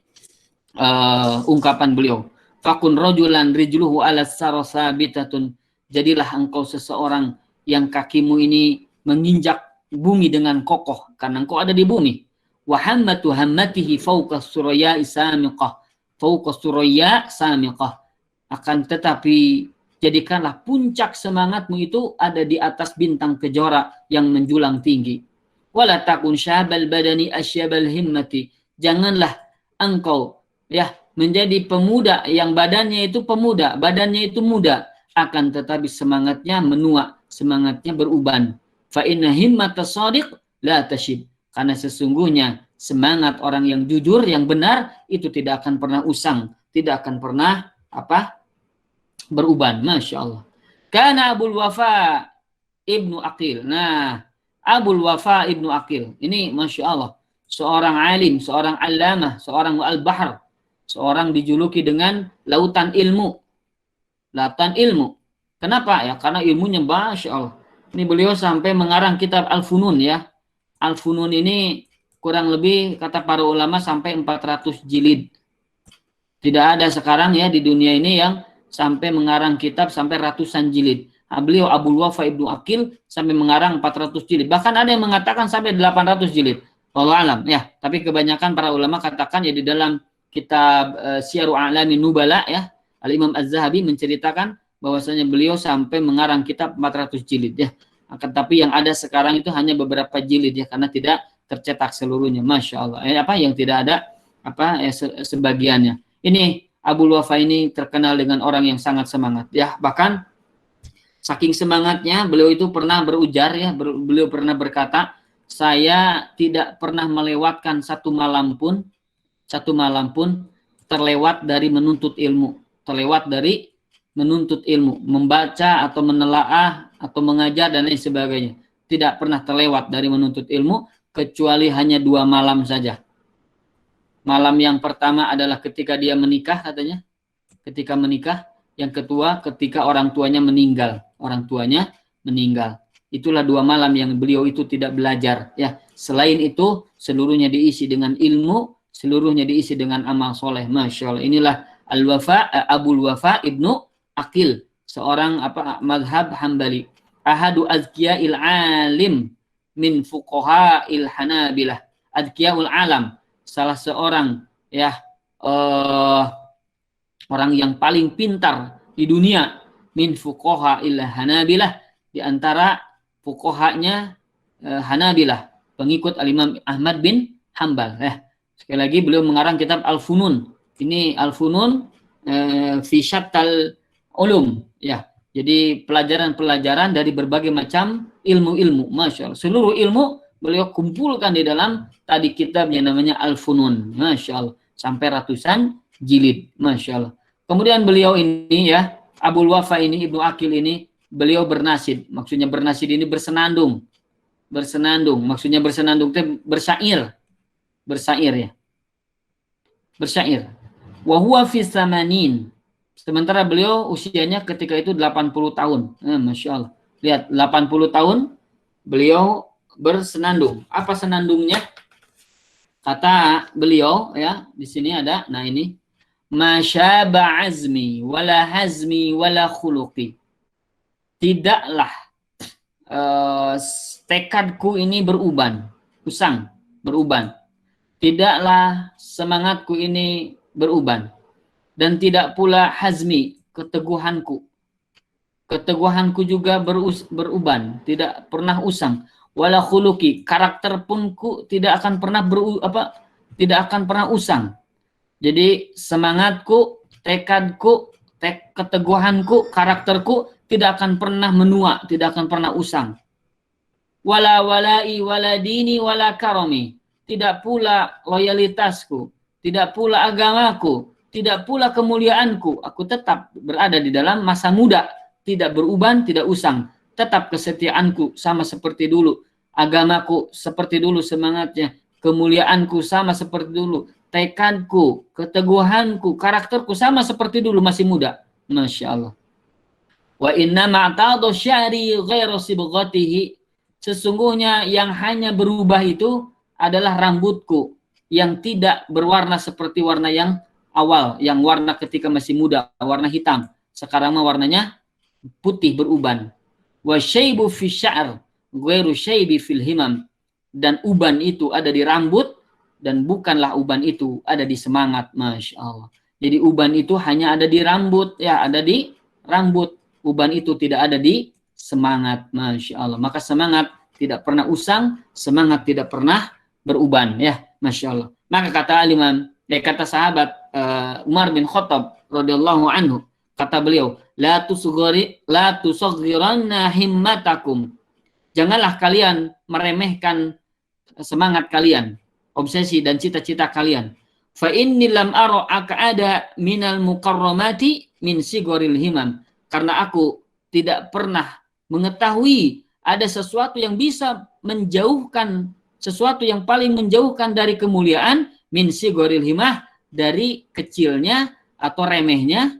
Ungkapan beliau. Fakun rajulan rijluhu ala sarasabitatun, jadilah engkau seseorang yang kakimu ini menginjak bumi dengan kokoh, karena engkau ada di bumi. Wa hammatu hammatihi fawqa suraya samiqah, fawqa suraya samiqah, akan tetapi jadikanlah puncak semangatmu itu ada di atas bintang kejora yang menjulang tinggi. Wala takun syabal badani asyabal himmati, janganlah engkau menjadi pemuda yang badannya itu muda, akan tetapi semangatnya menua, semangatnya beruban. Fa inna himmatas shadiq la tashib, karena sesungguhnya semangat orang yang jujur, yang benar itu tidak akan pernah usang, tidak akan pernah beruban. Masya Allah. Kana Abul Wafa Ibnu Aqil. Nah, Abul Wafa Ibnu Aqil ini Masya Allah, seorang alim, seorang allamah, seorang al-bahr, seorang dijuluki dengan lautan ilmu. Kenapa? Ya, karena ilmunya Masya Allah. Ini beliau sampai mengarang kitab Al-Funun ya. Al-Funun ini kurang lebih kata para ulama sampai 400 jilid. Tidak ada sekarang ya di dunia ini yang sampai mengarang kitab sampai ratusan jilid. Beliau Abul Wafa Ibnu Aqil sampai mengarang 400 jilid. Bahkan ada yang mengatakan sampai 800 jilid. Wallahu alam ya. Tapi kebanyakan para ulama katakan ya di dalam kitab Syiarul A'lamin Nubala ya, Al-Imam Az-Zahabi menceritakan bahwasanya beliau sampai mengarang kitab 400 jilid ya. Tetapi yang ada sekarang itu hanya beberapa jilid ya, karena tidak tercetak seluruhnya. Masya Allah. Yang tidak ada sebagiannya. Ini Abul Wafa ini terkenal dengan orang yang sangat semangat ya. Bahkan saking semangatnya beliau itu pernah berujar ya, beliau pernah berkata, saya tidak pernah melewatkan satu malam pun terlewat dari menuntut ilmu, membaca atau menelaah atau mengajar dan lain sebagainya. Tidak pernah terlewat dari menuntut ilmu, kecuali hanya 2 malam saja. Malam yang pertama adalah ketika dia menikah katanya, ketika menikah. Yang kedua ketika orang tuanya meninggal. Itulah 2 malam yang beliau itu tidak belajar ya. Selain itu seluruhnya diisi dengan ilmu, seluruhnya diisi dengan amal soleh. Masya Allah. Inilah Abul Wafa Ibnu Aqil, seorang madhab Hambali. Ahadu azkiya'il alim min fuqaha'il hanabilah. Azkiya'ul alam, salah seorang orang yang paling pintar di dunia, min fuqaha'il hanabilah, di antara fuqahanya Hanabilah, pengikut Al-Imam Ahmad bin Hambal. Sekali lagi beliau mengarang kitab Al-Funun. Ini Al-Funun fi syattal ulum ya. Jadi pelajaran-pelajaran dari berbagai macam ilmu-ilmu. Masya Allah. Seluruh ilmu beliau kumpulkan di dalam tadi kitab yang namanya Al-Funun. Masya Allah. Sampai ratusan jilid. Masya Allah. Kemudian beliau ini ya, Abul Wafa ini, Ibnu Aqil ini, beliau bernasid. Maksudnya bernasid ini bersenandung. Maksudnya bersenandung itu bersyair ya. Bersyair. Wa huwa fi samanin. Sementara beliau usianya ketika itu 80 tahun. Masya Allah. Lihat, 80 tahun beliau bersenandung. Apa senandungnya? Kata beliau ya, di sini ada, nah ini, masyaba azmi wala hazmi wala khuluqi. Tidaklah tekadku ini beruban. Tidaklah semangatku ini beruban. Dan tidak pula hazmi, keteguhanku. Keteguhanku juga beruban, tidak pernah usang. Wala khuluqi, karakter punku tidak akan pernah usang. Jadi semangatku, tekadku, keteguhanku, karakterku tidak akan pernah menua, tidak akan pernah usang. Wala walai wala dini wala karami, tidak pula loyalitasku, tidak pula agamaku, tidak pula kemuliaanku. Aku tetap berada di dalam masa muda, tidak beruban, tidak usang. Tetap kesetiaanku sama seperti dulu. Agamaku seperti dulu semangatnya. Kemuliaanku sama seperti dulu. Tekadku, keteguhanku, karakterku sama seperti dulu masih muda. Masya Allah. Wa inna ma'tadu syari ghairu sibghatihi. Sesungguhnya yang hanya berubah itu adalah rambutku yang tidak berwarna seperti warna yang awal, yang warna ketika masih muda, warna hitam. Sekarang mah warnanya putih beruban. Wa syaibu fi sya'r ghairu syaibi fil himam. Dan uban itu ada di rambut dan bukanlah uban itu ada di semangat. Masya Allah. Jadi uban itu hanya ada di rambut, ya, ada di rambut. Uban itu tidak ada di semangat. Masya Allah. Maka semangat tidak pernah usang, semangat tidak pernah beruban, ya. Masya Allah. Maka kata sahabat Umar bin Khattab radhiyallahu anhu, kata beliau, la tusaghiranna himmatakum. Janganlah kalian meremehkan semangat kalian, obsesi dan cita-cita kalian. Fa inni lam ara aqada minal mukarramati min sigoril himam. Karena aku tidak pernah mengetahui ada sesuatu yang bisa menjauhkan, sesuatu yang paling menjauhkan dari kemuliaan min sigoril himah, dari kecilnya atau remehnya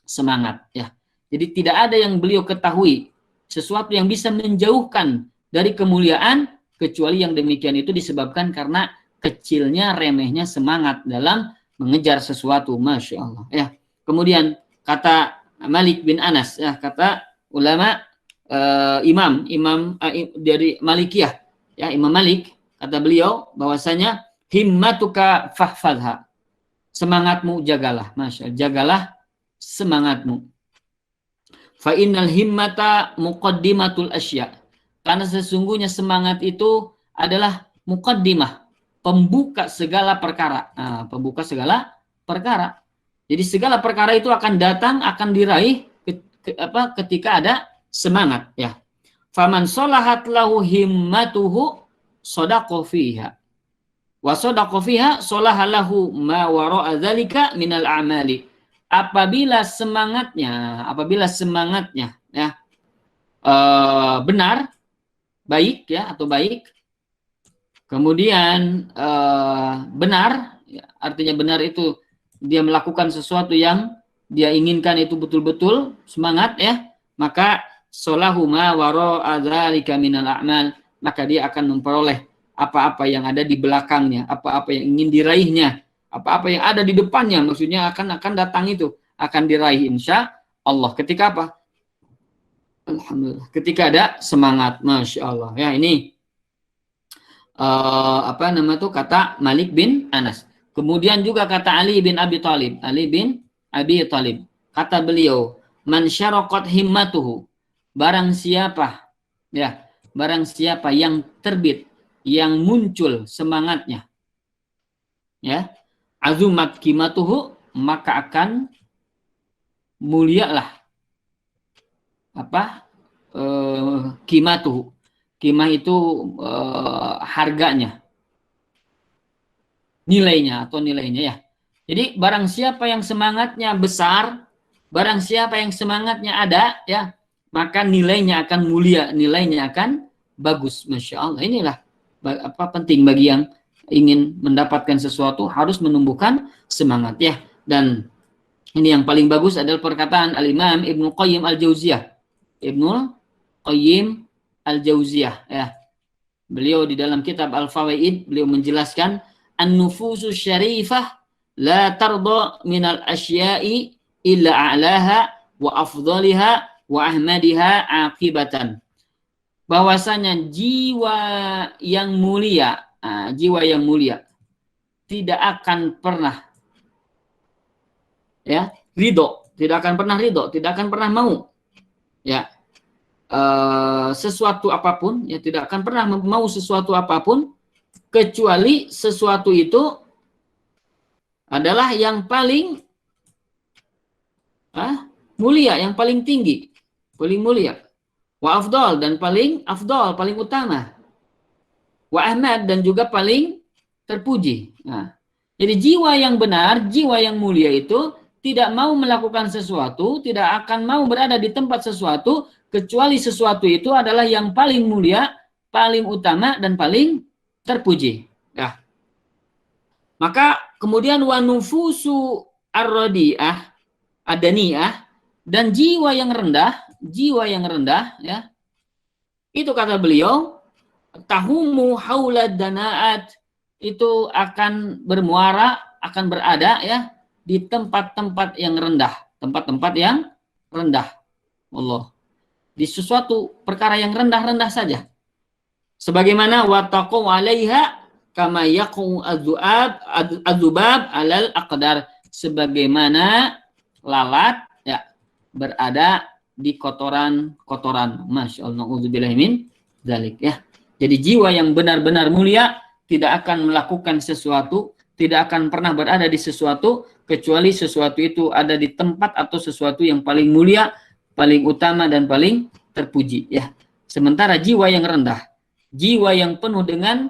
semangat, ya. Jadi tidak ada yang beliau ketahui sesuatu yang bisa menjauhkan dari kemuliaan kecuali yang demikian itu disebabkan karena kecilnya, remehnya semangat dalam mengejar sesuatu. Masya Allah, ya. Kemudian kata Malik bin Anas, ya, kata ulama imam dari Malikiyah, ya, Imam Malik, kata beliau bahwasanya himmatuka fahfadha, semangatmu jagalah. Masya Allah, jagalah semangatmu. Fa innal himmata muqaddimatul asya. Karena sesungguhnya semangat itu adalah muqaddimah, pembuka segala perkara. Nah, pembuka segala perkara. Jadi segala perkara itu akan datang, akan diraih ketika ada semangat, ya. Faman sholahat lahu himmatuhu shadaqa fiha. Wa shadaqa fiha sholaha lahu ma wara'a dzalika minal a'mali. Apabila semangatnya, ya, benar, baik, ya, atau baik, kemudian benar, ya, artinya benar itu dia melakukan sesuatu yang dia inginkan itu betul-betul semangat, ya, maka sholahu ma wara'a dzalika minal a'mal, maka dia akan memperoleh apa-apa yang ada di belakangnya, apa-apa yang ingin diraihnya, apa-apa yang ada di depannya, maksudnya akan datang itu, akan diraih insya Allah. Ketika apa? Alhamdulillah. Ketika ada semangat. Masya Allah. Ya, ini kata Malik bin Anas. Kemudian juga kata Ali bin Abi Thalib. Kata beliau, man syaraqat himmatuhu. Barang siapa yang terbit, yang muncul semangatnya, ya, azumat qimatuhu, maka akan mulialah qimatuhu. Qimah itu harganya, nilainya, ya. Jadi barang siapa yang semangatnya besar, barang siapa yang semangatnya ada, ya, maka nilainya akan mulia, nilainya akan bagus. Masya Allah. Inilah penting bagi yang ingin mendapatkan sesuatu, harus menumbuhkan semangat, ya. Dan ini yang paling bagus adalah perkataan Al-Imam Ibnu Qayyim Al-Jauziyah, ya. Beliau di dalam kitab Al-Fawaid, beliau menjelaskan an-nufusu syarifah la tarda minal asya'i illa a'laha wa afdaliha wa ahmadiha aqibatan. Bahwasanya jiwa yang mulia tidak akan pernah, ya, tidak akan pernah mau, ya, sesuatu apapun, ya, tidak akan pernah mau sesuatu apapun kecuali sesuatu itu adalah yang paling mulia, yang paling tinggi, paling mulia. Wa afdal, dan paling afdal, paling utama. Wa ahmad, dan juga paling terpuji. Nah, jadi jiwa yang benar, jiwa yang mulia itu tidak mau melakukan sesuatu, tidak akan mau berada di tempat sesuatu, kecuali sesuatu itu adalah yang paling mulia, paling utama, dan paling terpuji. Ya. Maka kemudian wanufusu ar-radiyah, adaniyah, dan jiwa yang rendah, ya, itu kata beliau, tahumu haulad danaat, itu akan bermuara, akan berada ya di tempat-tempat yang rendah, tempat-tempat yang rendah. Allah. Di sesuatu perkara yang rendah-rendah saja. Sebagaimana wattaqu 'alaiha kama yaqu adzubab 'alal aqdar, sebagaimana lalat ya berada di kotoran-kotoran. Masyaallah, auzubillahi min dzalik ya. Jadi jiwa yang benar-benar mulia tidak akan melakukan sesuatu, tidak akan pernah berada di sesuatu kecuali sesuatu itu ada di tempat atau sesuatu yang paling mulia, paling utama dan paling terpuji ya. Sementara jiwa yang rendah, jiwa yang penuh dengan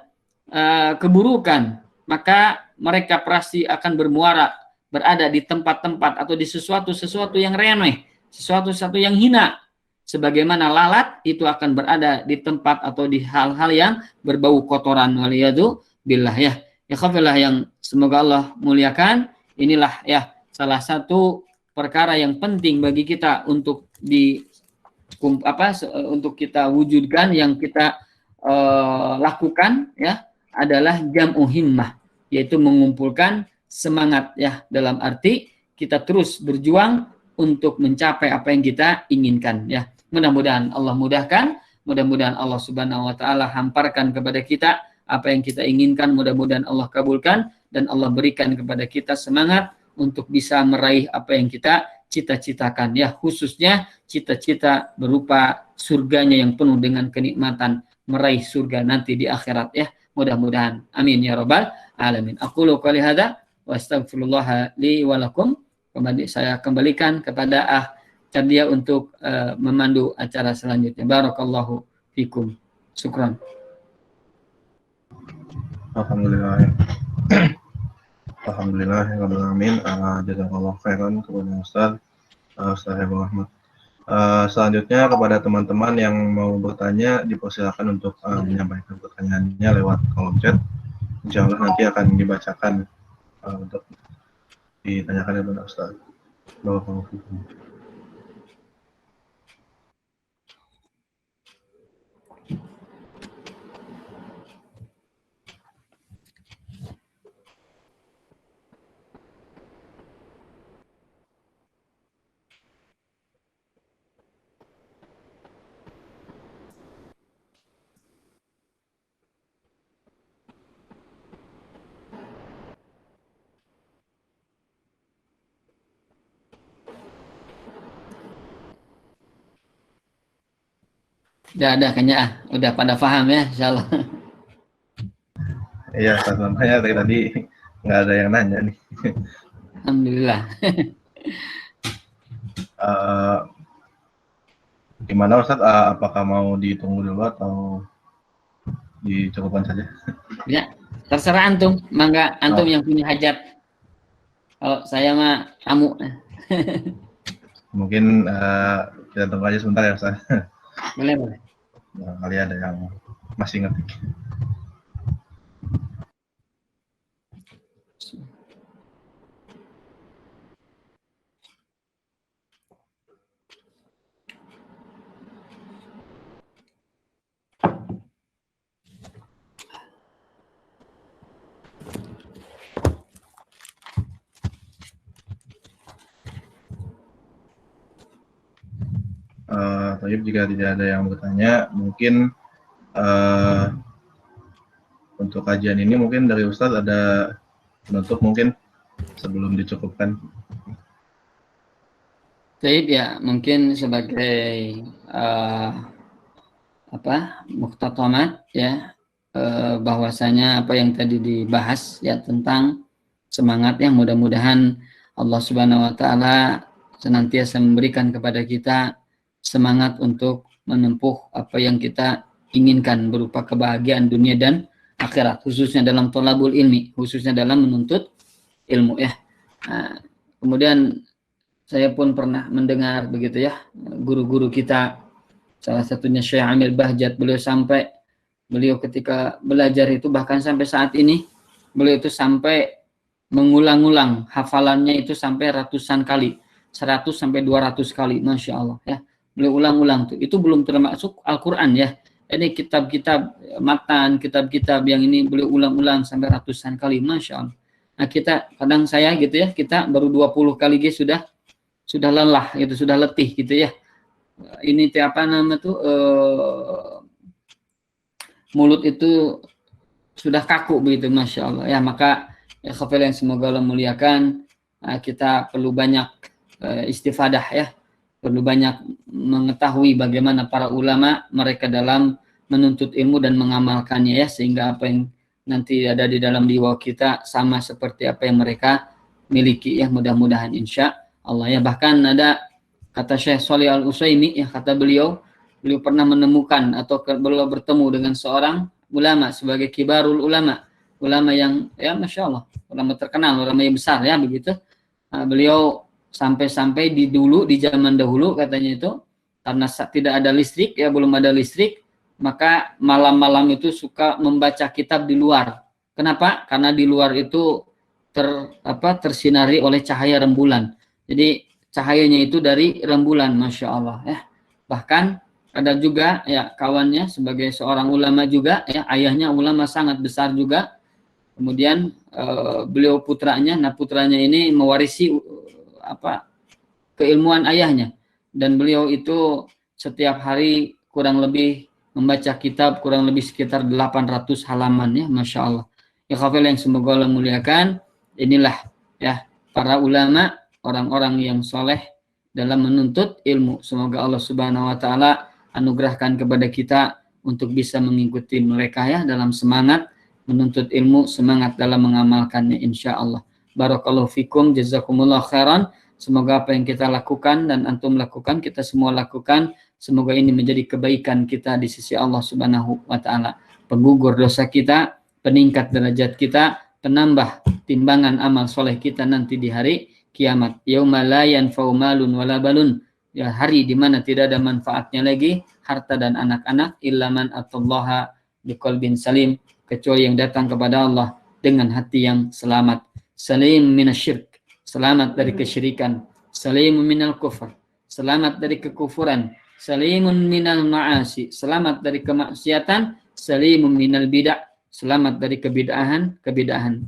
keburukan, maka mereka pasti akan bermuara berada di tempat-tempat atau di sesuatu yang remeh, sesuatu yang hina. Sebagaimana lalat itu akan berada di tempat atau di hal-hal yang berbau kotoran, waliyadu billah ya. Ya khafillah yang semoga Allah muliakan. Inilah ya salah satu perkara yang penting bagi kita untuk untuk kita wujudkan, yang kita lakukan ya adalah jam'u himmah, yaitu mengumpulkan semangat ya, dalam arti kita terus berjuang untuk mencapai apa yang kita inginkan ya. Mudah-mudahan Allah mudahkan, mudah-mudahan Allah Subhanahu wa taala hamparkan kepada kita apa yang kita inginkan, mudah-mudahan Allah kabulkan dan Allah berikan kepada kita semangat untuk bisa meraih apa yang kita cita-citakan ya, khususnya cita-cita berupa surganya yang penuh dengan kenikmatan, meraih surga nanti di akhirat ya. Mudah-mudahan. Amin ya rabbal alamin. Aqulu qouli hadza wa astaghfirullah li wa lakum. Kembali saya kembalikan kepada Cadia untuk memandu acara selanjutnya. Barakallahu fikum. Syukran. Alhamdulillah. Alhamdulillah ya rabbil alamin. Jazakallahu khairan kepada Ustaz Hebul Ahmad. Selanjutnya kepada teman-teman yang mau bertanya dipersilakan untuk menyampaikan pertanyaannya lewat kolom chat. Insyaallah nanti akan dibacakan untuk ditanyakan kepada Ustaz. Barakallahu fikum. Udah kayaknya udah pada paham ya, insyaallah. Iya, namanya tadi nggak ada yang nanya nih. Alhamdulillah. Gimana Ustaz? Apakah mau ditunggu dulu atau dicukupkan saja? Ya, terserah antum. Mangga antum yang punya hajat. Kalau saya mah tamu. Mungkin kita tunggu aja sebentar ya Ustaz. Boleh. Kali ada yang masih ngetik. Tapi jika tidak ada yang bertanya, mungkin untuk kajian ini mungkin dari Ustadz ada penutup mungkin sebelum dicukupkan. Baik ya, mungkin sebagai muqtatamat ya, bahwasanya apa yang tadi dibahas ya tentang semangat yang mudah-mudahan Allah Subhanahu wa taala senantiasa memberikan kepada kita semangat untuk menempuh apa yang kita inginkan berupa kebahagiaan dunia dan akhirat, khususnya dalam thalabul ilmi, khususnya dalam menuntut ilmu ya. Nah, kemudian saya pun pernah mendengar begitu ya, guru-guru kita, salah satunya Syekh Amir Bahjat, beliau ketika belajar itu bahkan sampai saat ini beliau itu sampai mengulang-ulang hafalannya itu sampai ratusan kali, 100 sampai 200 kali, Masya Allah ya. Beliau ulang-ulang tuh. Itu belum termasuk Al-Quran ya. Ini kitab-kitab matan, kitab-kitab yang ini beliau ulang-ulang sampai ratusan kali, Masya Allah. Nah kita, kadang saya gitu ya, kita baru 20 kali sudah lelah gitu, sudah letih gitu ya. Ini apa nama tuh mulut itu sudah kaku begitu, Masya Allah ya. Maka ya khafil yang semoga Allah muliakan, kita perlu banyak istifadah ya, perlu banyak mengetahui bagaimana para ulama mereka dalam menuntut ilmu dan mengamalkannya ya, sehingga apa yang nanti ada di dalam jiwa kita sama seperti apa yang mereka miliki ya, mudah-mudahan insya Allah ya. Bahkan ada kata Syekh Shalih Al-Utsaimin ya, kata beliau pernah menemukan atau beliau bertemu dengan seorang ulama sebagai kibarul ulama yang ya Masya Allah, ulama terkenal, ulama yang besar ya begitu. Nah, beliau sampai-sampai di zaman dahulu katanya itu, karena tidak ada listrik ya, belum ada listrik, maka malam-malam itu suka membaca kitab di luar. Kenapa? Karena di luar itu tersinari oleh cahaya rembulan. Jadi cahayanya itu dari rembulan, Masya Allah ya. Bahkan ada juga ya kawannya sebagai seorang ulama juga ya, ayahnya ulama sangat besar juga. Kemudian beliau putranya ini mewarisi keilmuan ayahnya, dan beliau itu setiap hari kurang lebih membaca kitab kurang lebih sekitar 800 halaman ya, Masya Allah ya. Khafil yang semoga Allah muliakan, inilah ya para ulama, orang-orang yang soleh dalam menuntut ilmu. Semoga Allah Subhanahu wa taala anugerahkan kepada kita untuk bisa mengikuti mereka ya, dalam semangat menuntut ilmu, semangat dalam mengamalkannya insya Allah. Barakallahu fikum, jazakumullah khairan. Semoga apa yang kita lakukan dan antum lakukan, kita semua lakukan, semoga ini menjadi kebaikan kita di sisi Allah Subhanahu wa taala, penggugur dosa kita, peningkat derajat kita, penambah timbangan amal soleh kita nanti di hari kiamat. Yauma la yanfa'u malun wala balun, ya hari di mana tidak ada manfaatnya lagi harta dan anak-anak, illa man atallaha biqalbin salim, kecuali yang datang kepada Allah dengan hati yang selamat. Salim minasyirk, selamat dari kesyirikan. Salim minal kufur, selamat dari kekufuran. Salimun minal ma'asi, selamat dari kemaksiatan. Salimun minal bid'ah, selamat dari kebid'ahan.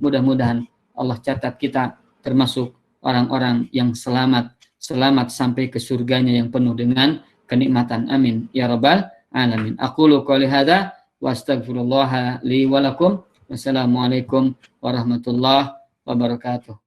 Mudah-mudahan Allah catat kita termasuk orang-orang yang selamat sampai ke surganya yang penuh dengan kenikmatan. Amin ya rabbal alamin. Aqulu qouli hadza wa astaghfirullah li wa lakum. Wassalamualaikum warahmatullahi wabarakatuh.